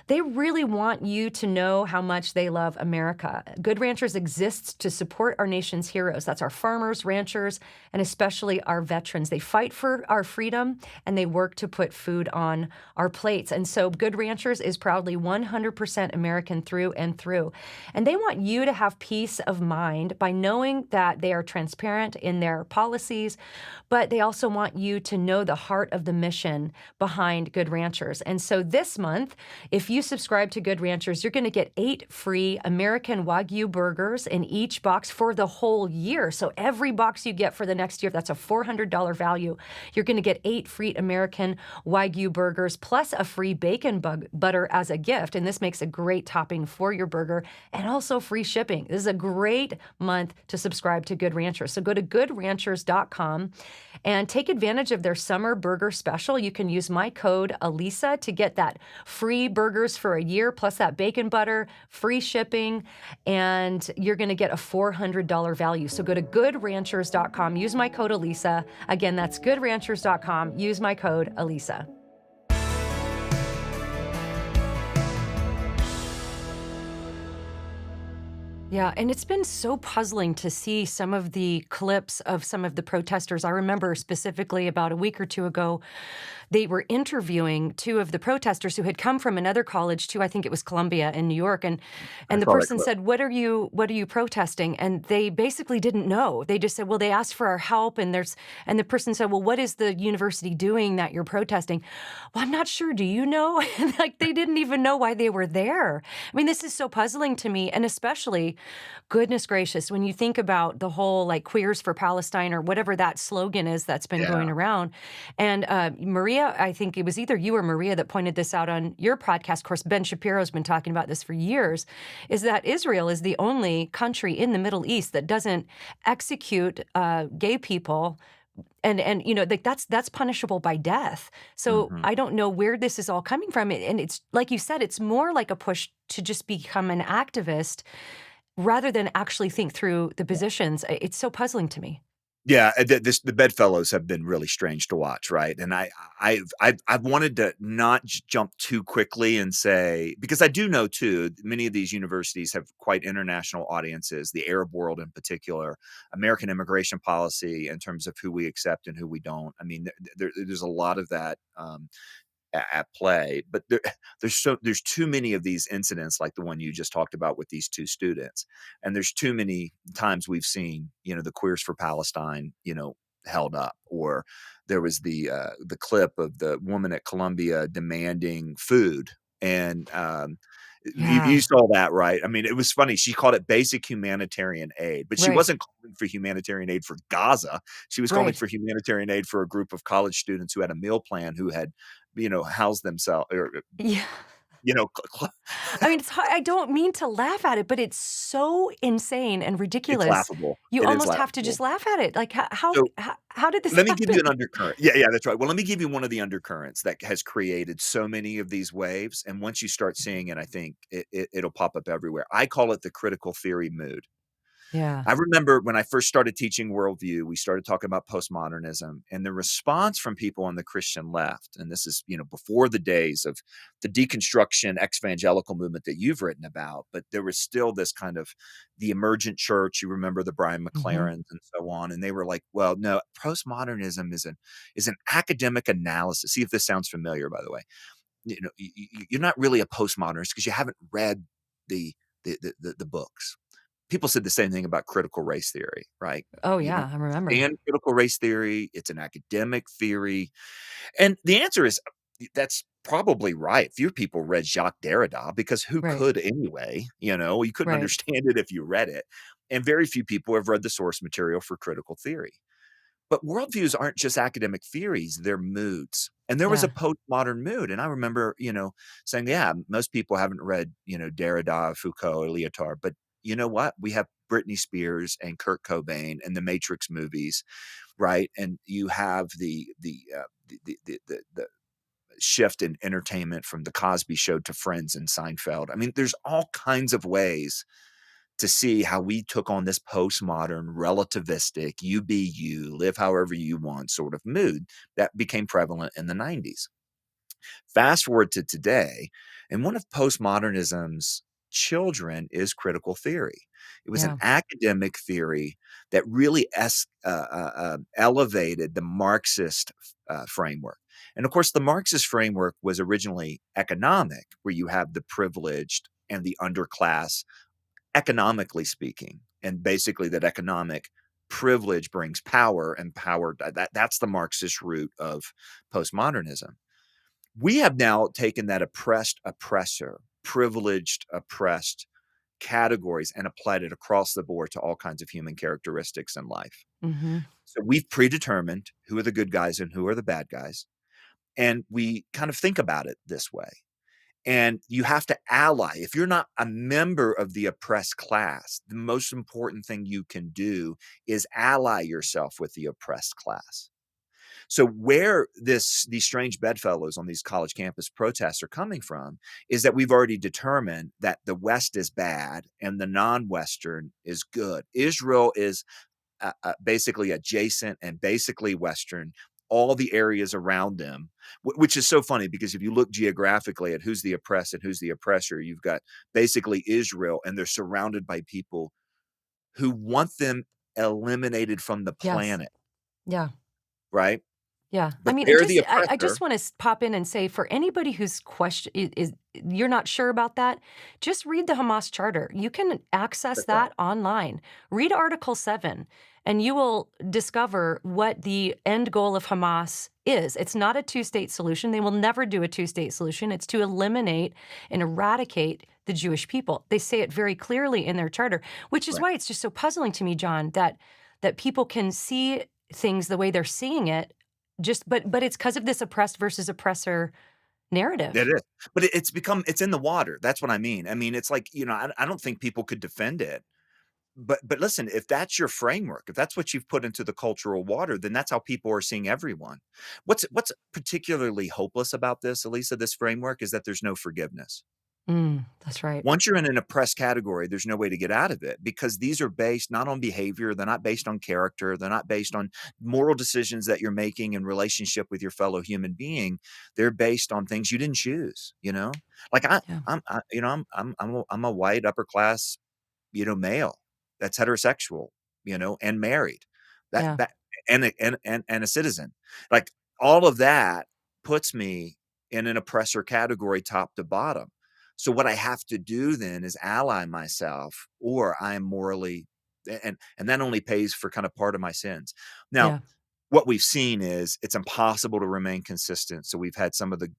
they really want you to know how much they love America. Good Ranchers exists to support our nation's heroes. That's our farmers, ranchers, and especially our veterans. They fight for our freedom and they work to put food on our plates. And so Good Ranchers is proudly 100% American through and through. And they want you to have peace of mind by knowing that they are transparent in their policies, but they also want you to know the heart of the mission behind Good Ranchers. And so this month, if you subscribe to Good Ranchers, you're going to get 8 free American Wagyu burgers in each box for the whole year. So every box you get for the next year, that's a $400 value. You're going to get 8 free American Wagyu burgers plus a free bacon butter as a gift. And this makes a great topping for your burger and also free shipping. This is a great month to subscribe to Good Ranchers. So go to goodranchers.com and take advantage of their summer burger special. You can use my code Alisa to get that free burgers for a year, plus that bacon butter, free shipping, and you're going to get a $400 value. So go to goodranchers.com, use my code Alisa. Again, that's goodranchers.com, use my code Alisa. Yeah, and it's been so puzzling to see some of the clips of some of the protesters. I remember specifically about a week or two ago, they were interviewing 2 of the protesters who had come from another college to, I think it was Columbia in New York, I and the saw that person clip. said, "What are you protesting?" And they basically didn't know. They just said, "Well, they asked for our help," and the person said, "Well, what is the university doing that you're protesting?" "Well, I'm not sure. Do you know?" And like they didn't even know why they were there. I mean, this is so puzzling to me, and especially, goodness gracious, when you think about the whole like Queers for Palestine or whatever that slogan is that's been going Yeah. around. And Maria, I think it was either you or Maria that pointed this out on your podcast. Of course, Ben Shapiro's been talking about this for years, is that Israel is the only country in the Middle East that doesn't execute gay people. And like that's punishable by death. So Mhm. I don't know where this is all coming from. And it's like you said, it's more like a push to just become an activist rather than actually think through the positions. It's so puzzling to me. Yeah, the bedfellows have been really strange to watch, right? And I've wanted to not jump too quickly and say, because I do know too, many of these universities have quite international audiences, the Arab world in particular, American immigration policy in terms of who we accept and who we don't. I mean, there's a lot of that, at play, but there's too many of these incidents like the one you just talked about with these 2 students, and there's too many times we've seen, the Queers for Palestine, held up, or there was the clip of the woman at Columbia demanding food, and, you Yeah, saw that, right? I mean, it was funny, she called it basic humanitarian aid, but she right, wasn't calling for humanitarian aid for Gaza, she was calling right. for humanitarian aid for a group of college students who had a meal plan, who had house themselves or, Yeah. cl I mean, it's har I don't mean to laugh at it, but it's so insane and it's ridiculous. laughable. You It is almost have to laughable. just laugh at it. Like, So, how did this let me give you happen? an undercurrent. Yeah, yeah, that's right. Well, let me give you one of the undercurrents that has created so many of these waves, and once you start seeing it, I think it'll pop up everywhere. I call it the critical theory mood. Yeah. I remember when I first started teaching worldview, we started talking about postmodernism, and the response from people on the Christian left, and this is, before the days of the deconstruction evangelical movement that you've written about, but there was still this kind of the emergent church. You remember the Brian Mhm. McLarens and so on, and they were like, "Well, no, postmodernism is an academic analysis." See if this sounds familiar, by the way. You're not really a postmodernist because you haven't read the the books. People said the same thing about critical race theory, right? Oh, You don't yeah, I remember. understand critical race theory, it's an academic theory, and the answer is, that's probably right. Few people read Jacques Derrida because who Right, could anyway, you couldn't right. understand it if you read it, and very few people have read the source material for critical theory. But worldviews aren't just academic theories, they're moods. And there was a Yeah. postmodern mood. And I remember, saying, yeah, most people haven't read, Derrida, Foucault, or Lyotard, but you know what? We have Britney Spears and Kurt Cobain and the Matrix movies, right? And you have the shift in entertainment from the Cosby Show to Friends and Seinfeld. I mean, there's all kinds of ways to see how we took on this postmodern, relativistic, you be you, live however you want sort of mood that became prevalent in the 90s. Fast forward to today, and one of postmodernism's children is critical theory. It was an Yeah. academic theory that really elevated the Marxist framework. And of course, the Marxist framework was originally economic, where you have the privileged and the underclass economically speaking, and basically that economic privilege brings power, and power that's the Marxist root of postmodernism. We have now taken that oppressed oppressor, privileged oppressed categories and applied it across the board to all kinds of human characteristics in life. Mhm. So we've predetermined who are the good guys and who are the bad guys, and we kind of think about it this way. And you have to ally. If you're not a member of the oppressed class, the most important thing you can do is ally yourself with the oppressed class. So where these strange bedfellows on these college campus protests are coming from is that we've already determined that the West is bad and the non-Western is good. Israel is basically adjacent and basically Western, all the areas around them, which is so funny because if you look geographically at who's the oppressed and who's the oppressor, you've got basically Israel, and they're surrounded by people who want them eliminated from the Yes. planet, Yeah. right? Yeah. I But mean, and they're just the I just oppressor. wanna pop in and say for anybody who's question is you're not sure about that, just read the Hamas charter. You can access That's right. that online. Read Article 7, and you will discover what the end goal of Hamas is. It's not a two-state solution. They will never do a two-state solution. It's to eliminate and eradicate the Jewish people. They say it very clearly in their charter, which is Right. why it's just so puzzling to me, John, that people can see things the way they're seeing it just but it's because of this oppressed versus oppressor It narrative. is. But it's in the water. That's what I mean. I mean, it's like, I don't think people could defend it. But listen, if that's your framework, if that's what you've put into the cultural water, then that's how people are seeing everyone. What's particularly hopeless about this, Elisa, this framework, is that there's no forgiveness. That's right. Once you're in an oppressed category, there's no way to get out of it because these are based not on behavior, they're not based on character, they're not based on moral decisions that you're making in relationship with your fellow human being. They're based on things you didn't choose, you know? Like Yeah. I'm a white upper class, male that's heterosexual, and married. That Yeah. that and a citizen. Like all of that puts me in an oppressor category top to bottom. So what I have to do then is ally myself or I am morally and that only pays for kind of part of my sins. Now, Yeah. what we've seen is it's impossible to remain consistent. So we've had some of the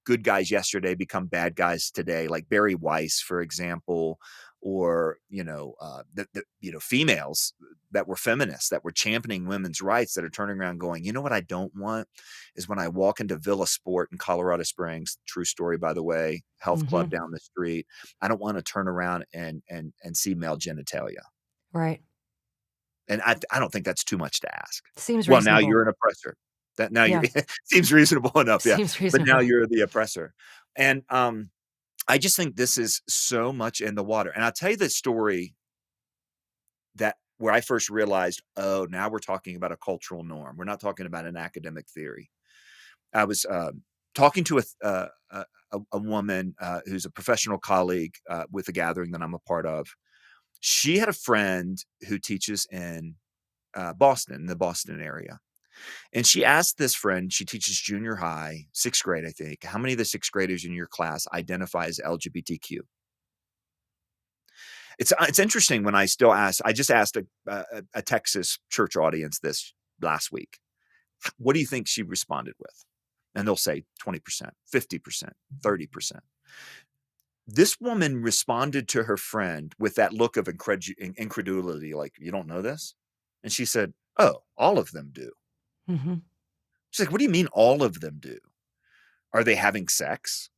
good guys yesterday become bad guys today, like Barry Weiss, for example, or females that were feminists that were championing women's rights that are turning around going, you know what I don't want is when I walk into Villa Sport in Colorado Springs, true story by the way, health club Mhm. down the street. I don't want to turn around and see male genitalia. Right. And I don't think that's too much to ask. Seems Well, now reasonable. you're an oppressor. That now you Yeah. seems reasonable enough, yeah. Seems But now reasonable. you're the oppressor. And, I just think this is so much in the water. And I'll tell you the story that where I first realized, "Oh, now we're talking about a cultural norm. We're not talking about an academic theory." I was, talking to a woman, who's a professional colleague, with a gathering that I'm a part of. She had a friend who teaches in, Boston, the Boston area. And she asked this friend, she teaches junior high, 6th grade, I think, "How many of the 6th graders in your class identify as LGBTQ?" It's interesting when I still ask I just asked a Texas church audience this last week. What do you think she responded with? And they'll say 20%, 50%, 30%. This woman responded to her friend with that look of incredulity, like, "You don't know this?" And she said, "Oh, all of them do." Mhm. She's like, "What do you mean all of them do? Are they having sex?"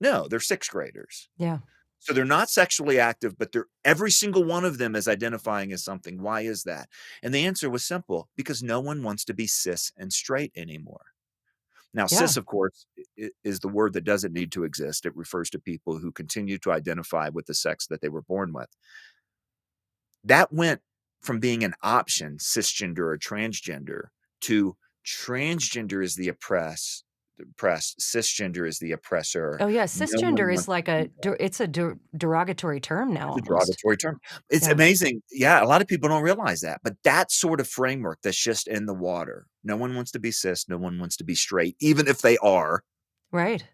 No, they're 6th graders. Yeah. So they're not sexually active, but they're every single one of them is identifying as something. Why is that? And the answer was simple, because no one wants to be cis and straight anymore. Now, Yeah. cis, of course, is the word that doesn't need to exist. It refers to people who continue to identify with the sex that they were born with. That went from being an option, cisgender or transgender, to transgender is the oppressed, cisgender is the oppressor. Oh, yeah, No one cisgender is wants like to be a that. it's a derogatory term now It's a almost. derogatory term. It's Yeah. amazing. Yeah, a lot of people don't realize that, but that sort of framework that's just in the water. No one wants to be cis, no one wants to be straight, even if they are, Right.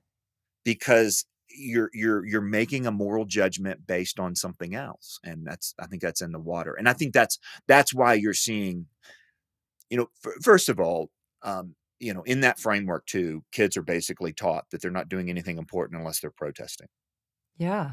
because you're making a moral judgment based on something else, and I think that's in the water, and I think that's why you're seeing, first of all, in that framework too, kids are basically taught that they're not doing anything important unless they're protesting. Yeah.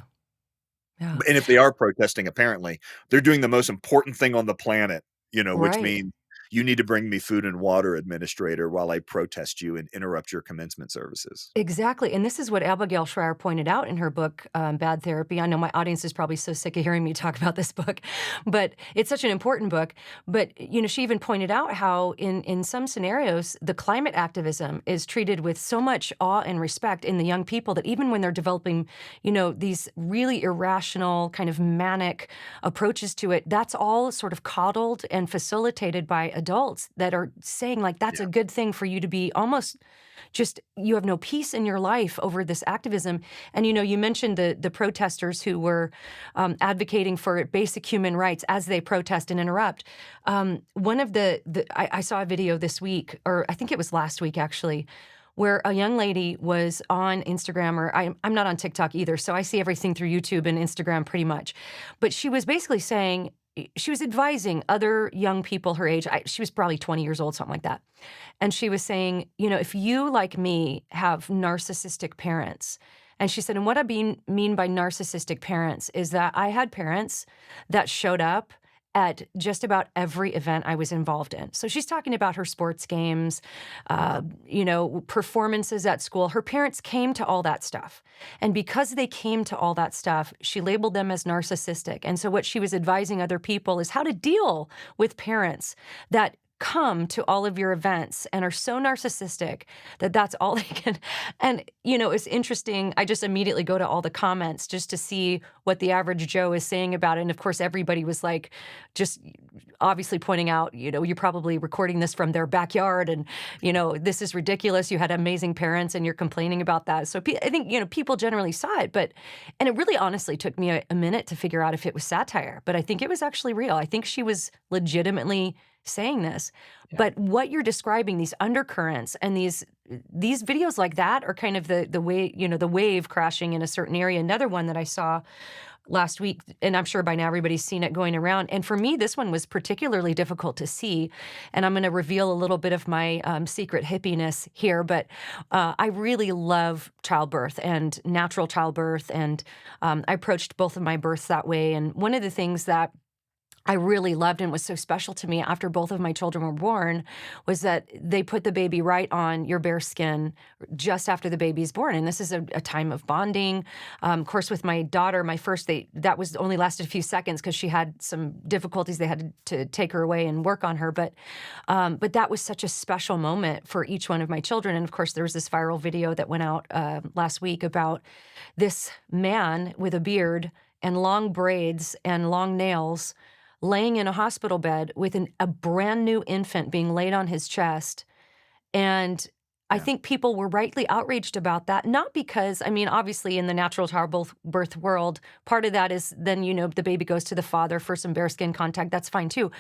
Yeah. And if they are protesting, apparently, they're doing the most important thing on the planet, which Right. means, "You need to bring me food and water, administrator, while I protest you and interrupt your commencement services." Exactly, and this is what Abigail Shrier pointed out in her book, Bad Therapy. I know my audience is probably so sick of hearing me talk about this book, but it's such an important book. But, she even pointed out how in some scenarios, the climate activism is treated with so much awe and respect in the young people that even when they're developing, these really irrational, kind of manic approaches to it, that's all sort of coddled and facilitated by adults that are saying, like, "That's Yeah, a good thing for you to be almost just you have no peace in your life over this activism." And you mentioned the protesters who were advocating for basic human rights as they protest and interrupt. One of I saw a video this week, or I think it was last week actually, where a young lady was on Instagram, or I'm not on TikTok either, so I see everything through YouTube and Instagram pretty much. But she was basically saying, she was advising other young people her age. She was probably 20 years old, something like that. And she was saying, if you, like me, have narcissistic parents, and she said, and what I mean by narcissistic parents is that I had parents that showed up at just about every event I was involved in. So she's talking about her sports games, performances at school. Her parents came to all that stuff. And because they came to all that stuff, she labeled them as narcissistic. And so what she was advising other people is how to deal with parents that come to all of your events and are so narcissistic that that's all they can. And, it's interesting. I just immediately go to all the comments just to see what the average Joe is saying about it. And of course, everybody was like, just obviously pointing out, you're probably recording this from their backyard and, this is ridiculous. You had amazing parents and you're complaining about that. So I think, people generally saw it, and it really honestly took me a minute to figure out if it was satire, but I think it was actually real. I think she was legitimately saying this. Yeah. But what you're describing, these undercurrents and these videos like that are kind of the way, the wave crashing in a certain area. Another one that I saw last week, and I'm sure by now everybody's seen it going around. And for me, this one was particularly difficult to see. And I'm going to reveal a little bit of my secret hippiness here, but I really love childbirth and natural childbirth. And I approached both of my births that way. And one of the things that I really loved and was so special to me after both of my children were born was that they put the baby right on your bare skin just after the baby's born. And this is a time of bonding. Of course, with my daughter, my first, that was only lasted a few seconds because she had some difficulties. They had to take her away and work on her. But that was such a special moment for each one of my children. And of course, there was this viral video that went out last week about this man with a beard and long braids and long nails laying in a hospital bed with a brand new infant being laid on his chest. And I Yeah. think people were rightly outraged about that, not because, I mean, obviously in the natural childbirth world, part of that is then, the baby goes to the father for some bare skin contact. That's fine too.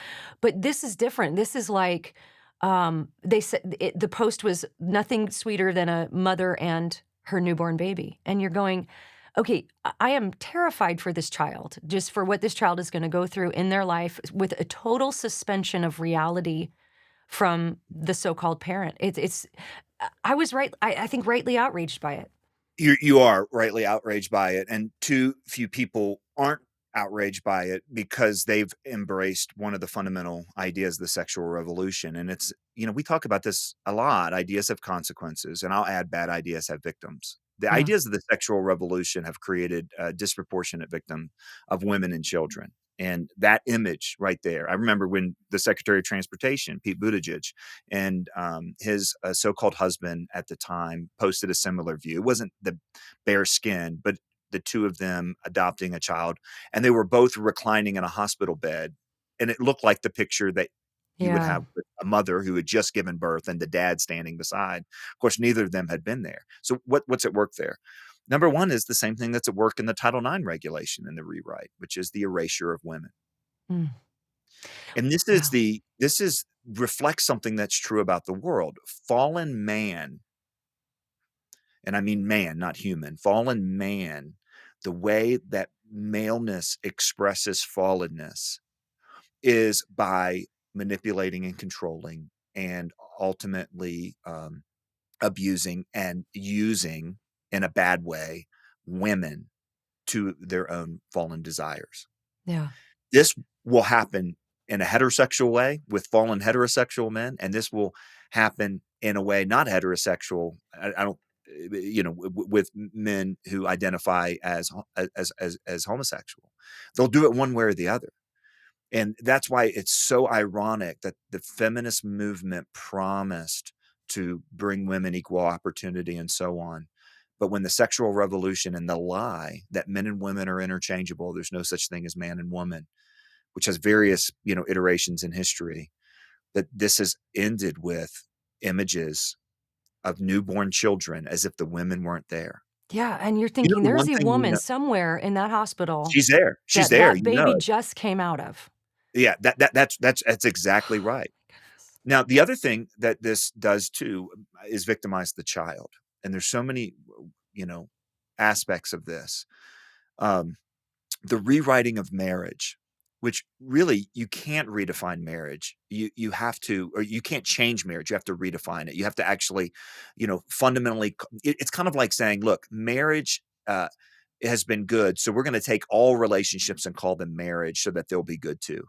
But this is different. This is like, they said the post was nothing sweeter than a mother and her newborn baby. And you're going, okay, I am terrified for this child, just for what this child is going to go through in their life with a total suspension of reality from the so-called parent. I was right. I think rightly outraged by it. You are rightly outraged by it, and too few people aren't outraged by it because they've embraced one of the fundamental ideas of the sexual revolution, and it's we talk about this a lot, ideas have consequences, and I'll add bad ideas have victims. The Yeah. ideas of the sexual revolution have created a disproportionate victim of women and children, and that image right there, I remember when the Secretary of Transportation, Pete Buttigieg, and his so-called husband at the time posted a similar view. It wasn't the bare skin, but the two of them adopting a child, and they were both reclining in a hospital bed, and it looked like the picture that you would Yeah. have with a mother who had just given birth and the dad standing beside. Of course, neither of them had been there. So what's at work there? Number one is the same thing that's at work in the Title IX regulation in the rewrite, which is the erasure of women. Mm. And Wow. this is reflects something that's true about the world. Fallen man, and I mean man, not human, fallen man, the way that maleness expresses fallenness is by manipulating and controlling and ultimately abusing and using in a bad way women to their own fallen desires. Yeah. This will happen in a heterosexual way with fallen heterosexual men, and this will happen in a way not heterosexual. I don't, with men who identify as homosexual. They'll do it one way or the other, and that's why it's so ironic that the feminist movement promised to bring women equal opportunity and so on. But when the sexual revolution and the lie that men and women are interchangeable, there's no such thing as man and woman, which has various, iterations in history, that this has ended with images of newborn children as if the women weren't there. Yeah. And you're You know thinking the there's one a thing we woman know. somewhere in that hospital She's that there, that baby it. just came out of. Yeah, that's exactly right. Goodness. Now, the other thing that this does too is victimize the child, and there's so many, you know, aspects of this. Um, the rewriting of marriage, which really you can't redefine marriage. You have to, or you can't change marriage. You have to redefine it. You have to actually, fundamentally. It's kind of like saying, look, marriage has been good, so we're going to take all relationships and call them marriage, so that they'll be good too.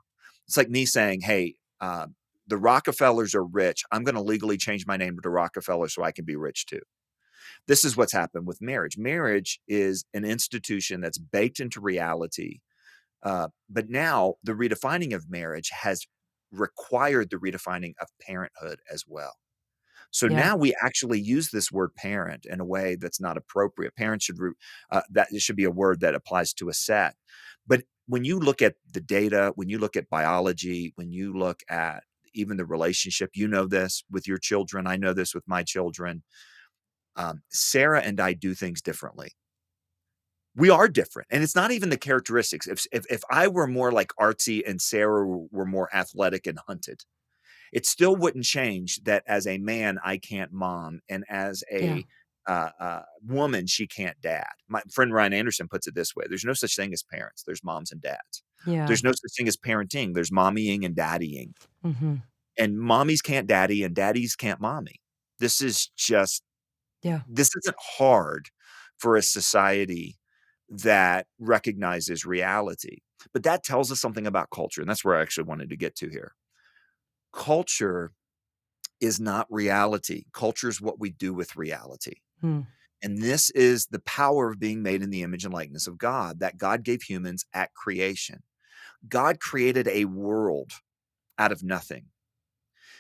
It's like me saying, hey. The Rockefellers are rich. I'm going to legally change my name to Rockefeller so I can be rich too. This is what's happened with marriage. Marriage is an institution that's baked into reality, but now the redefining of marriage has required the redefining of parenthood as well. So Yeah. now we actually use this word parent in a way that's not appropriate. Parent should that it should be a word that applies to a set. But when you look at the data, when you look at biology, when you look at even the relationship, you know this with your children. I know this with my children. Sarah and I do things differently. We are different, and it's not even the characteristics. If I were more like artsy and Sarah were more athletic and hunted, it still wouldn't change that as a man, I can't mom, and as Yeah. a woman, she can't dad. My friend Ryan Anderson puts it this way: there's no such thing as parents. There's moms and dads. Yeah. There's no such thing as parenting. There's mommying and daddying, Mhm. and mommies can't daddy, and daddies can't mommy. This is just Yeah. this isn't hard for a society that recognizes reality. But that tells us something about culture, and that's where I actually wanted to get to here. Culture is not reality. Culture is what we do with reality. Mm. And this is the power of being made in the image and likeness of God that God gave humans at creation. God created a world out of nothing.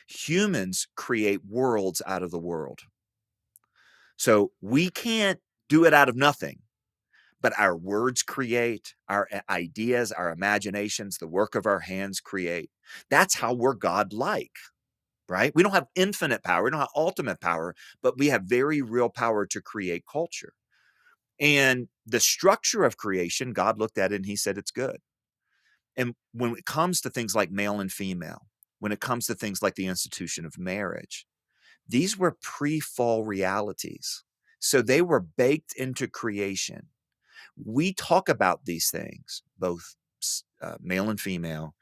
Humans create worlds out of the world. So we can't do it out of nothing, but our words create, our ideas, our imaginations, the work of our hands create. That's how we're God-like. Right? We don't have infinite power. We don't have ultimate power, but we have very real power to create culture. And the structure of creation, God looked at it and he said it's good. And when it comes to things like male and female, when it comes to things like the institution of marriage, these were pre-fall realities. So they were baked into creation. We talk about these things, both male and female,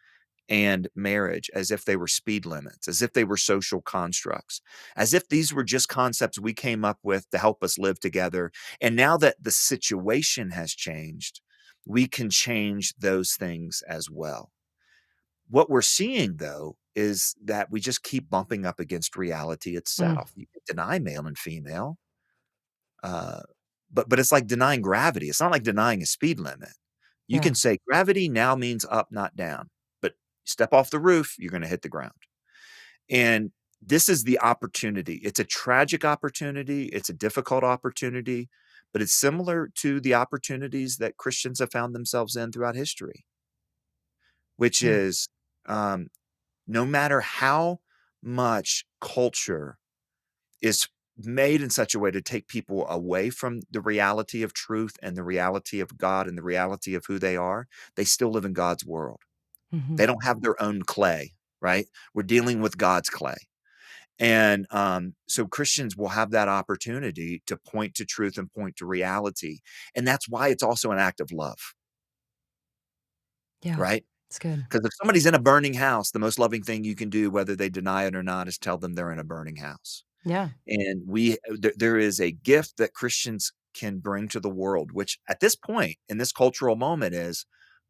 and marriage as if they were speed limits, as if they were social constructs, as if these were just concepts we came up with to help us live together. And now that the situation has changed, we can change those things as well. What we're seeing, though, is that we just keep bumping up against reality Mm. itself. You can deny male and female, uh, but it's like denying gravity. It's not like denying a speed limit. You Yeah. can say gravity now means up, not down, but step off the roof, you're going to hit the ground. And this is the opportunity. It's a tragic opportunity. It's a difficult opportunity, but it's similar to the opportunities that Christians have found themselves in throughout history, which Yeah. is um, no matter how much culture is made in such a way to take people away from the reality of truth and the reality of God and the reality of who they still live in God's world. Mhm. They don't have their own clay, right? We're dealing with God's clay. And so Christians will have that opportunity to point to truth and point to reality. And that's why it's also an act of love, Yeah. right? It's good. Because if somebody's in a burning house, the most loving thing you can do, whether they deny it or not, is tell them they're in a burning house. Yeah. And there is a gift that Christians can bring to the world, which at this point in this cultural moment is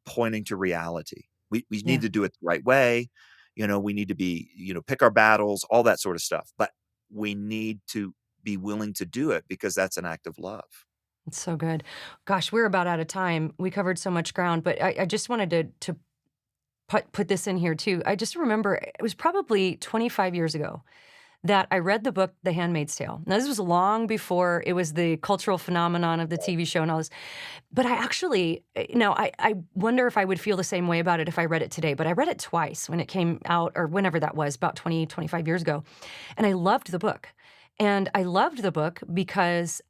pointing to reality. We need Yeah. to do it the right way. We need to be, pick our battles, all that sort of stuff. But we need to be willing to do it because that's an act of love. It's so good. Gosh, we're about out of time. We covered so much ground, but I just wanted to put this in here too. I just remember it was probably 25 years ago that I read the book The Handmaid's Tale. Now, this was long before it was the cultural phenomenon of the TV show and all this. But I actually, now I wonder if I would feel the same way about it if I read it today. But I read it twice when it came out, or whenever that was, about 20, 25 years ago. And I loved the book. And I loved the book because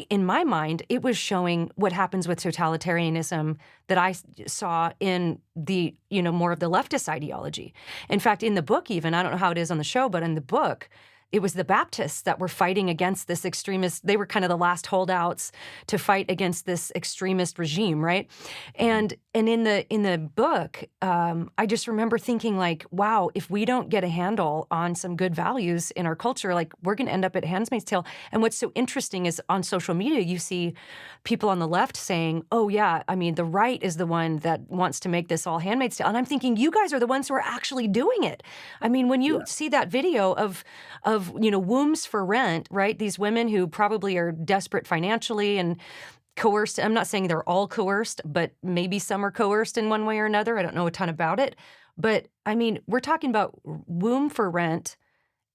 in my mind, it was showing what happens with totalitarianism that I saw in the, more of the leftist ideology. In fact, in the book, even, I don't know how it is on the show, but in the book, it was the Baptists that were fighting against this extremist. They were kind of the last holdouts to fight against this extremist regime, right? Mhm. And in the book, I just remember thinking like, wow, if we don't get a handle on some good values in our culture, like we're going to end up at Handmaid's Tale. And what's so interesting is on social media, you see people on the left saying, oh yeah, I mean, the right is the one that wants to make this all Handmaid's Tale. And I'm thinking, you guys are the ones who are actually doing it. I mean, when you Yeah. see that video of wombs for rent, right? These women who probably are desperate financially and coerced. I'm not saying they're all coerced, but maybe some are coerced in one way or another. I don't know a ton about it. But, I mean, we're talking about womb for rent,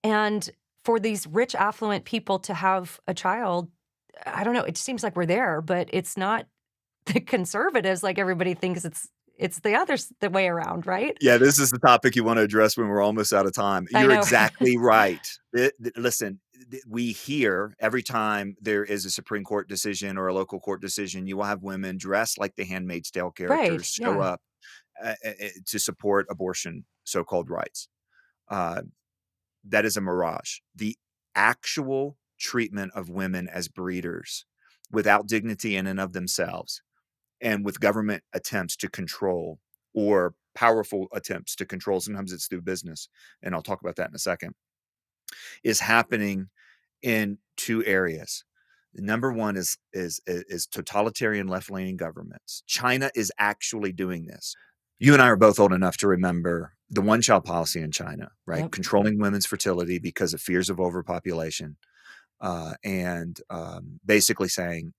and for these rich, affluent people to have a child, I don't know, it seems like we're there, but it's not the conservatives like everybody thinks it's the way around, right? Yeah, this is the topic you wanna address when we're almost out of time. I You're know. exactly right. Listen, we hear every time there is a Supreme Court decision or a local court decision, you will have women dressed like the Handmaid's Tale Right, characters show yeah. up, to support abortion so-called rights. Uh, that is a mirage. The actual treatment of women as breeders without dignity in and of themselves and with government attempts to control or powerful attempts to control, sometimes it's through business, and I'll talk about that in a second, is happening in 2 areas. Number 1 is totalitarian left-leaning governments. China is actually doing this. You and I are both old enough to remember the one-child policy in China, right? Yep. Controlling women's fertility because of fears of overpopulation, basically saying,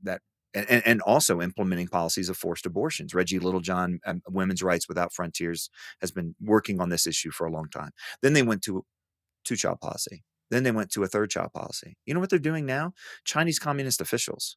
that and also implementing policies of forced abortions. Reggie Littlejohn, Women's Rights Without Frontiers, has been working on this issue for a long time. Then they went to two-child policy. Then they went to a third-child policy. You know what they're doing now? Chinese communist officials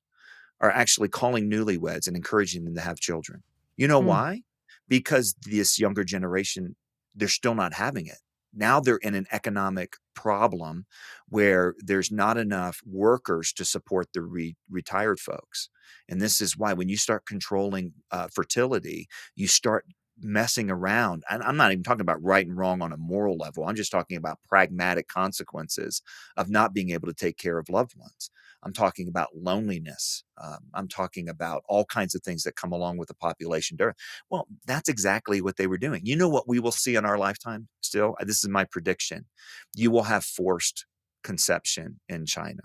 are actually calling newlyweds and encouraging them to have children. You know Mm, why? Because this younger generation, they're still not having it. Now they're in an economic problem where there's not enough workers to support the retired folks. And this is why when you start controlling fertility, you start messing around. And I'm not even talking about right and wrong on a moral level. I'm just talking about pragmatic consequences of not being able to take care of loved ones. I'm talking about loneliness. I'm talking about all kinds of things that come along with the population dearth. Well, that's exactly what they were doing. You know what we will see in our lifetime still? This is my prediction. You will have forced conception in China,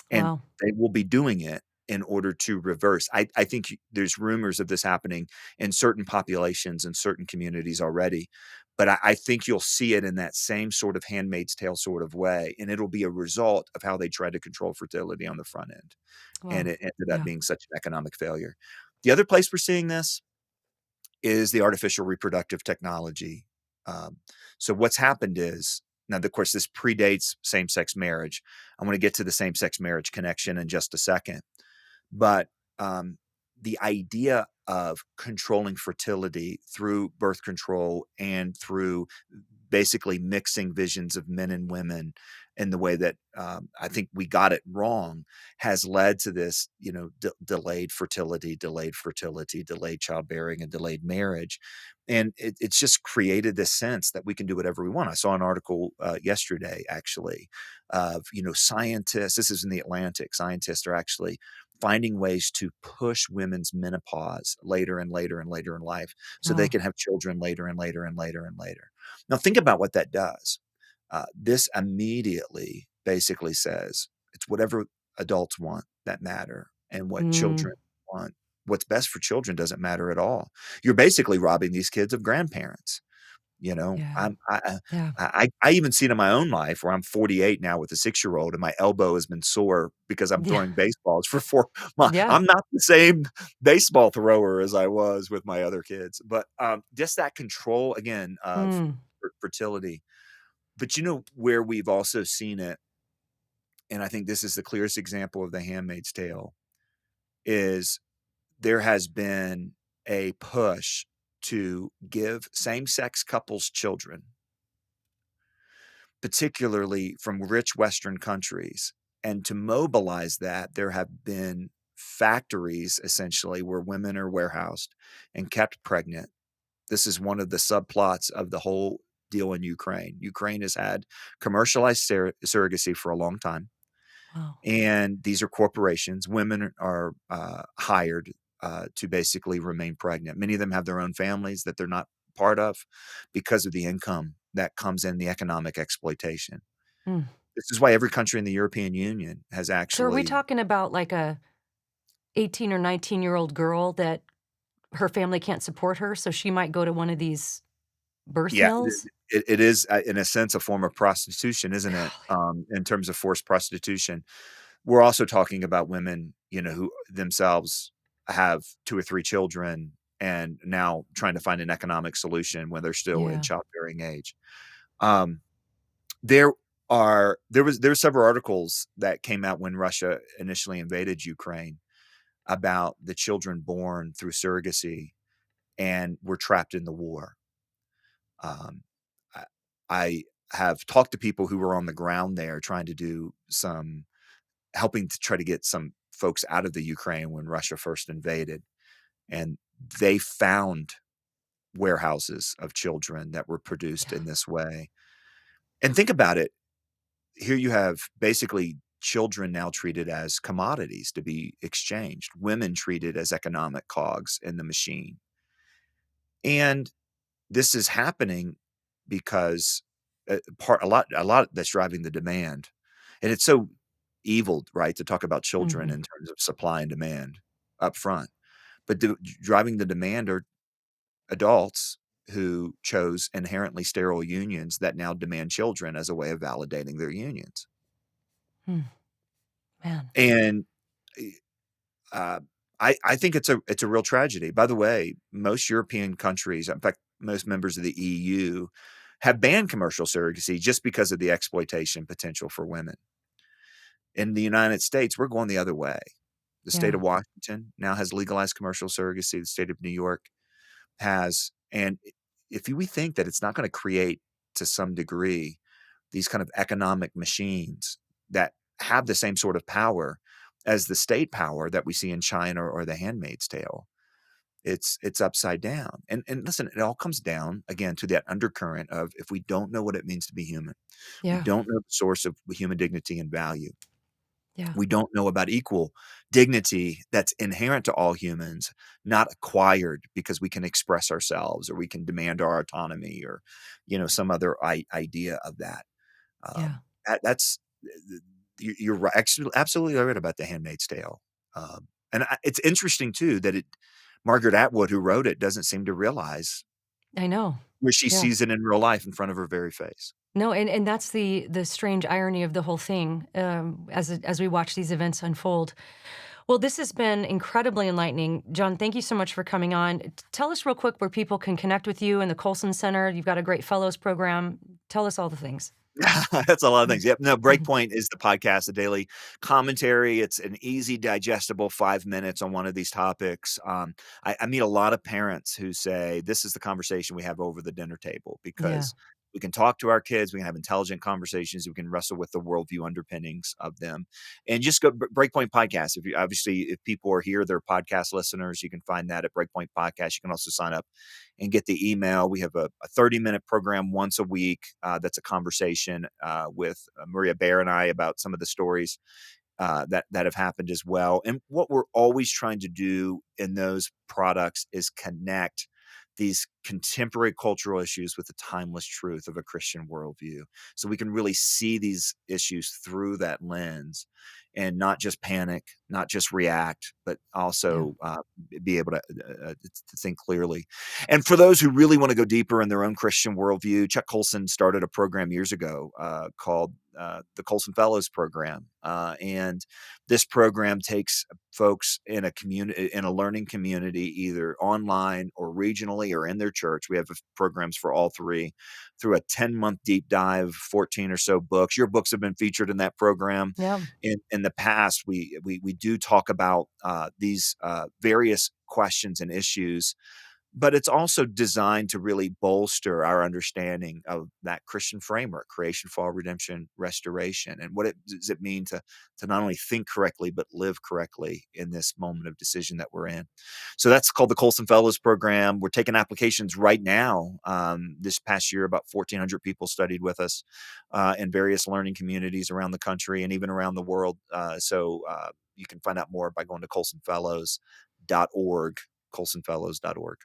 and wow. they will be doing it in order to reverse. I think there's rumors of this happening in certain populations and certain communities already, but I think you'll see it in that same sort of Handmaid's Tale sort of way, and it'll be a result of how they tried to control fertility on the front end, and Wow. it ended up Yeah. being such an economic failure. The other place we're seeing this is the artificial reproductive technology. Um, so what's happened is now, of course, this predates same-sex marriage. I want to get to the same-sex marriage connection in just a second, but um, the idea of controlling fertility through birth control and through basically mixing visions of men and women in the way that I think we got it wrong has led to this, delayed fertility, delayed childbearing, and delayed marriage. And it's just created this sense that we can do whatever we want. I saw an article yesterday, actually, of, scientists. This is in the Atlantic. Scientists are actually finding ways to push women's menopause later and later and later in life so they Wow. can have children later and later and later and later. Now, think about what that does. This immediately basically says it's whatever adults want that matter, and what Mm, children want. What's best for children doesn't matter at all. You're basically robbing these kids of grandparents. You know, yeah. I'm Yeah. I even see it in my own life where I'm 48 now with a 6-year-old, and my elbow has been sore because I'm Yeah. throwing baseballs for 4 months. Yeah. I'm not the same baseball thrower as I was with my other kids, but, just that control again of Mm, fertility. But you know where we've also seen it, and I think this is the clearest example of The Handmaid's Tale, is there has been a push to give same-sex couples children, particularly from rich Western countries. And to mobilize that, there have been factories essentially where women are warehoused and kept pregnant. This is one of the subplots of the whole deal in Ukraine. Ukraine has had commercialized surrogacy for a long time. wow. And these are corporations. Women are hired to basically remain pregnant. Many of them have their own families that they're not part of because of the income that comes in the economic exploitation. Mm. This is why every country in the European Union has So are we actually, talking about like a 18 or 19-year-old girl that her family can't support her, so she might go to one of these birth yeah, mills? it is in a sense a form of prostitution, isn't it? Golly. In terms of forced prostitution. We're also talking about women, who themselves have 2 or 3 children and now trying to find an economic solution when they're still in Yeah. childbearing age. Um, there there were several articles that came out when Russia initially invaded Ukraine about the children born through surrogacy and were trapped in the war. Um, I I have talked to people who were on the ground there trying to do some helping to try to get some folks out of the Ukraine when Russia first invaded, and they found warehouses of children that were produced Yeah. in this way. And think about it, here you have basically children now treated as commodities to be exchanged, women treated as economic cogs in the machine. And this is happening because a lot that's driving the demand. And it's so evil, right, to talk about children Mhm. in terms of supply and demand up front. But driving the demand are adults who chose inherently sterile unions that now demand children as a way of validating their unions. Hmm. Man. And eh, uh, I think it's a real tragedy. By the way, most European countries, in fact, most members of the EU, have banned commercial surrogacy just because of the exploitation potential for women. In the United States, we're going the other way. The state Yeah. of Washington now has legalized commercial surrogacy. The state of New York has, and if we think that it's not going to create to some degree these kind of economic machines that have the same sort of power as the state power that we see in China or The Handmaid's Tale, it's upside down. And listen, it all comes down again to that undercurrent of if we don't know what it means to be human, we Yeah. don't know the source of human dignity and value. Yeah. We don't know about equal dignity that's inherent to all humans, not acquired because we can express ourselves or we can demand our autonomy or, some other idea of that. Yeah. That's you're right, actually, absolutely right about The Handmaid's Tale. And it's interesting too that Margaret Atwood, who wrote it, doesn't seem to realize I know. where she Yeah. sees it in real life in front of her very face. No, and that's the strange irony of the whole thing, as we watch these events unfold. Well, this has been incredibly enlightening. John, thank you so much for coming on. Tell us real quick where people can connect with you and the Colson Center. You've got a great fellows program. Tell us all the things. That's a lot of Mhm. things. Yep. No, Mhm. Breakpoint is the podcast, a daily commentary. It's an easy, digestible 5 minutes on one of these topics. I meet a lot of parents who say this is the conversation we have over the dinner table Yeah. because we can talk to our kids, we can have intelligent conversations, we can wrestle with the worldview underpinnings of them. And just go Breakpoint Podcast. If you obviously if people are here, they're podcast listeners, you can find that at Breakpoint Podcast. You can also sign up and get the email. We have a 30-minute program once a week that's a conversation with Maria Bear and I about some of the stories that have happened as well. And what we're always trying to do in those products is connect these contemporary cultural issues with the timeless truth of a Christian worldview. So we can really see these issues through that lens and not just panic, not just react, but Yeah. also be able to think clearly. And for those who really want to go deeper in their own Christian worldview, Chuck Colson started a program years ago called the Colson Fellows Program. And this program takes folks in a community, in a learning community, either online or regionally or in their church. We have programs for all three through a 10-month deep dive, 14 or so books. Your books have been featured in that program. Yeah. In the past, we do talk about these various questions and issues, but it's also designed to really bolster our understanding of that Christian framework, creation, fall, redemption, restoration, and what does it mean to not only think correctly, but live correctly in this moment of decision that we're in. So that's called the Colson Fellows Program. We're taking applications right now. This past year, about 1,400 people studied with us in various learning communities around the country and even around the world. So you can find out more by going to colsonfellows.org, colsonfellows.org.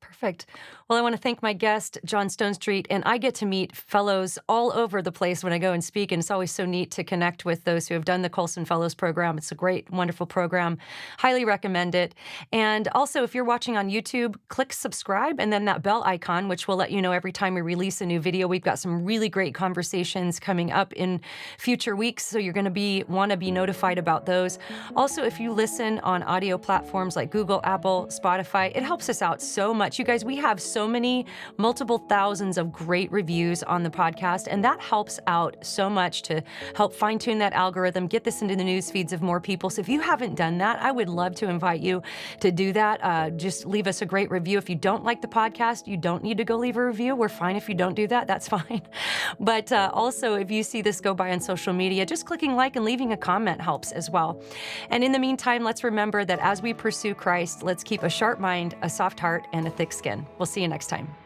Perfect. Well, I want to thank my guest, John Stonestreet, and I get to meet fellows all over the place when I go and speak, and it's always so neat to connect with those who have done the Colson Fellows program. It's a great, wonderful program. Highly recommend it. And also, if you're watching on YouTube, click subscribe and then that bell icon, which will let you know every time we release a new video. We've got some really great conversations coming up in future weeks, so you're going to want to be notified about those. Also, if you listen on audio platforms like Google, Apple, Spotify, it helps us out so much. You guys, we have so many, multiple thousands of great reviews on the podcast, and that helps out so much to help fine-tune that algorithm, get this into the news feeds of more people. So if you haven't done that, I would love to invite you to do that. Just leave us a great review. If you don't like the podcast, you don't need to go leave a review. We're fine if you don't do that. That's fine. But also, if you see this go by on social media, just clicking like and leaving a comment helps as well. And in the meantime, let's remember that as we pursue Christ, let's keep a sharp mind, a soft heart, and a thick skin. We'll see you next time.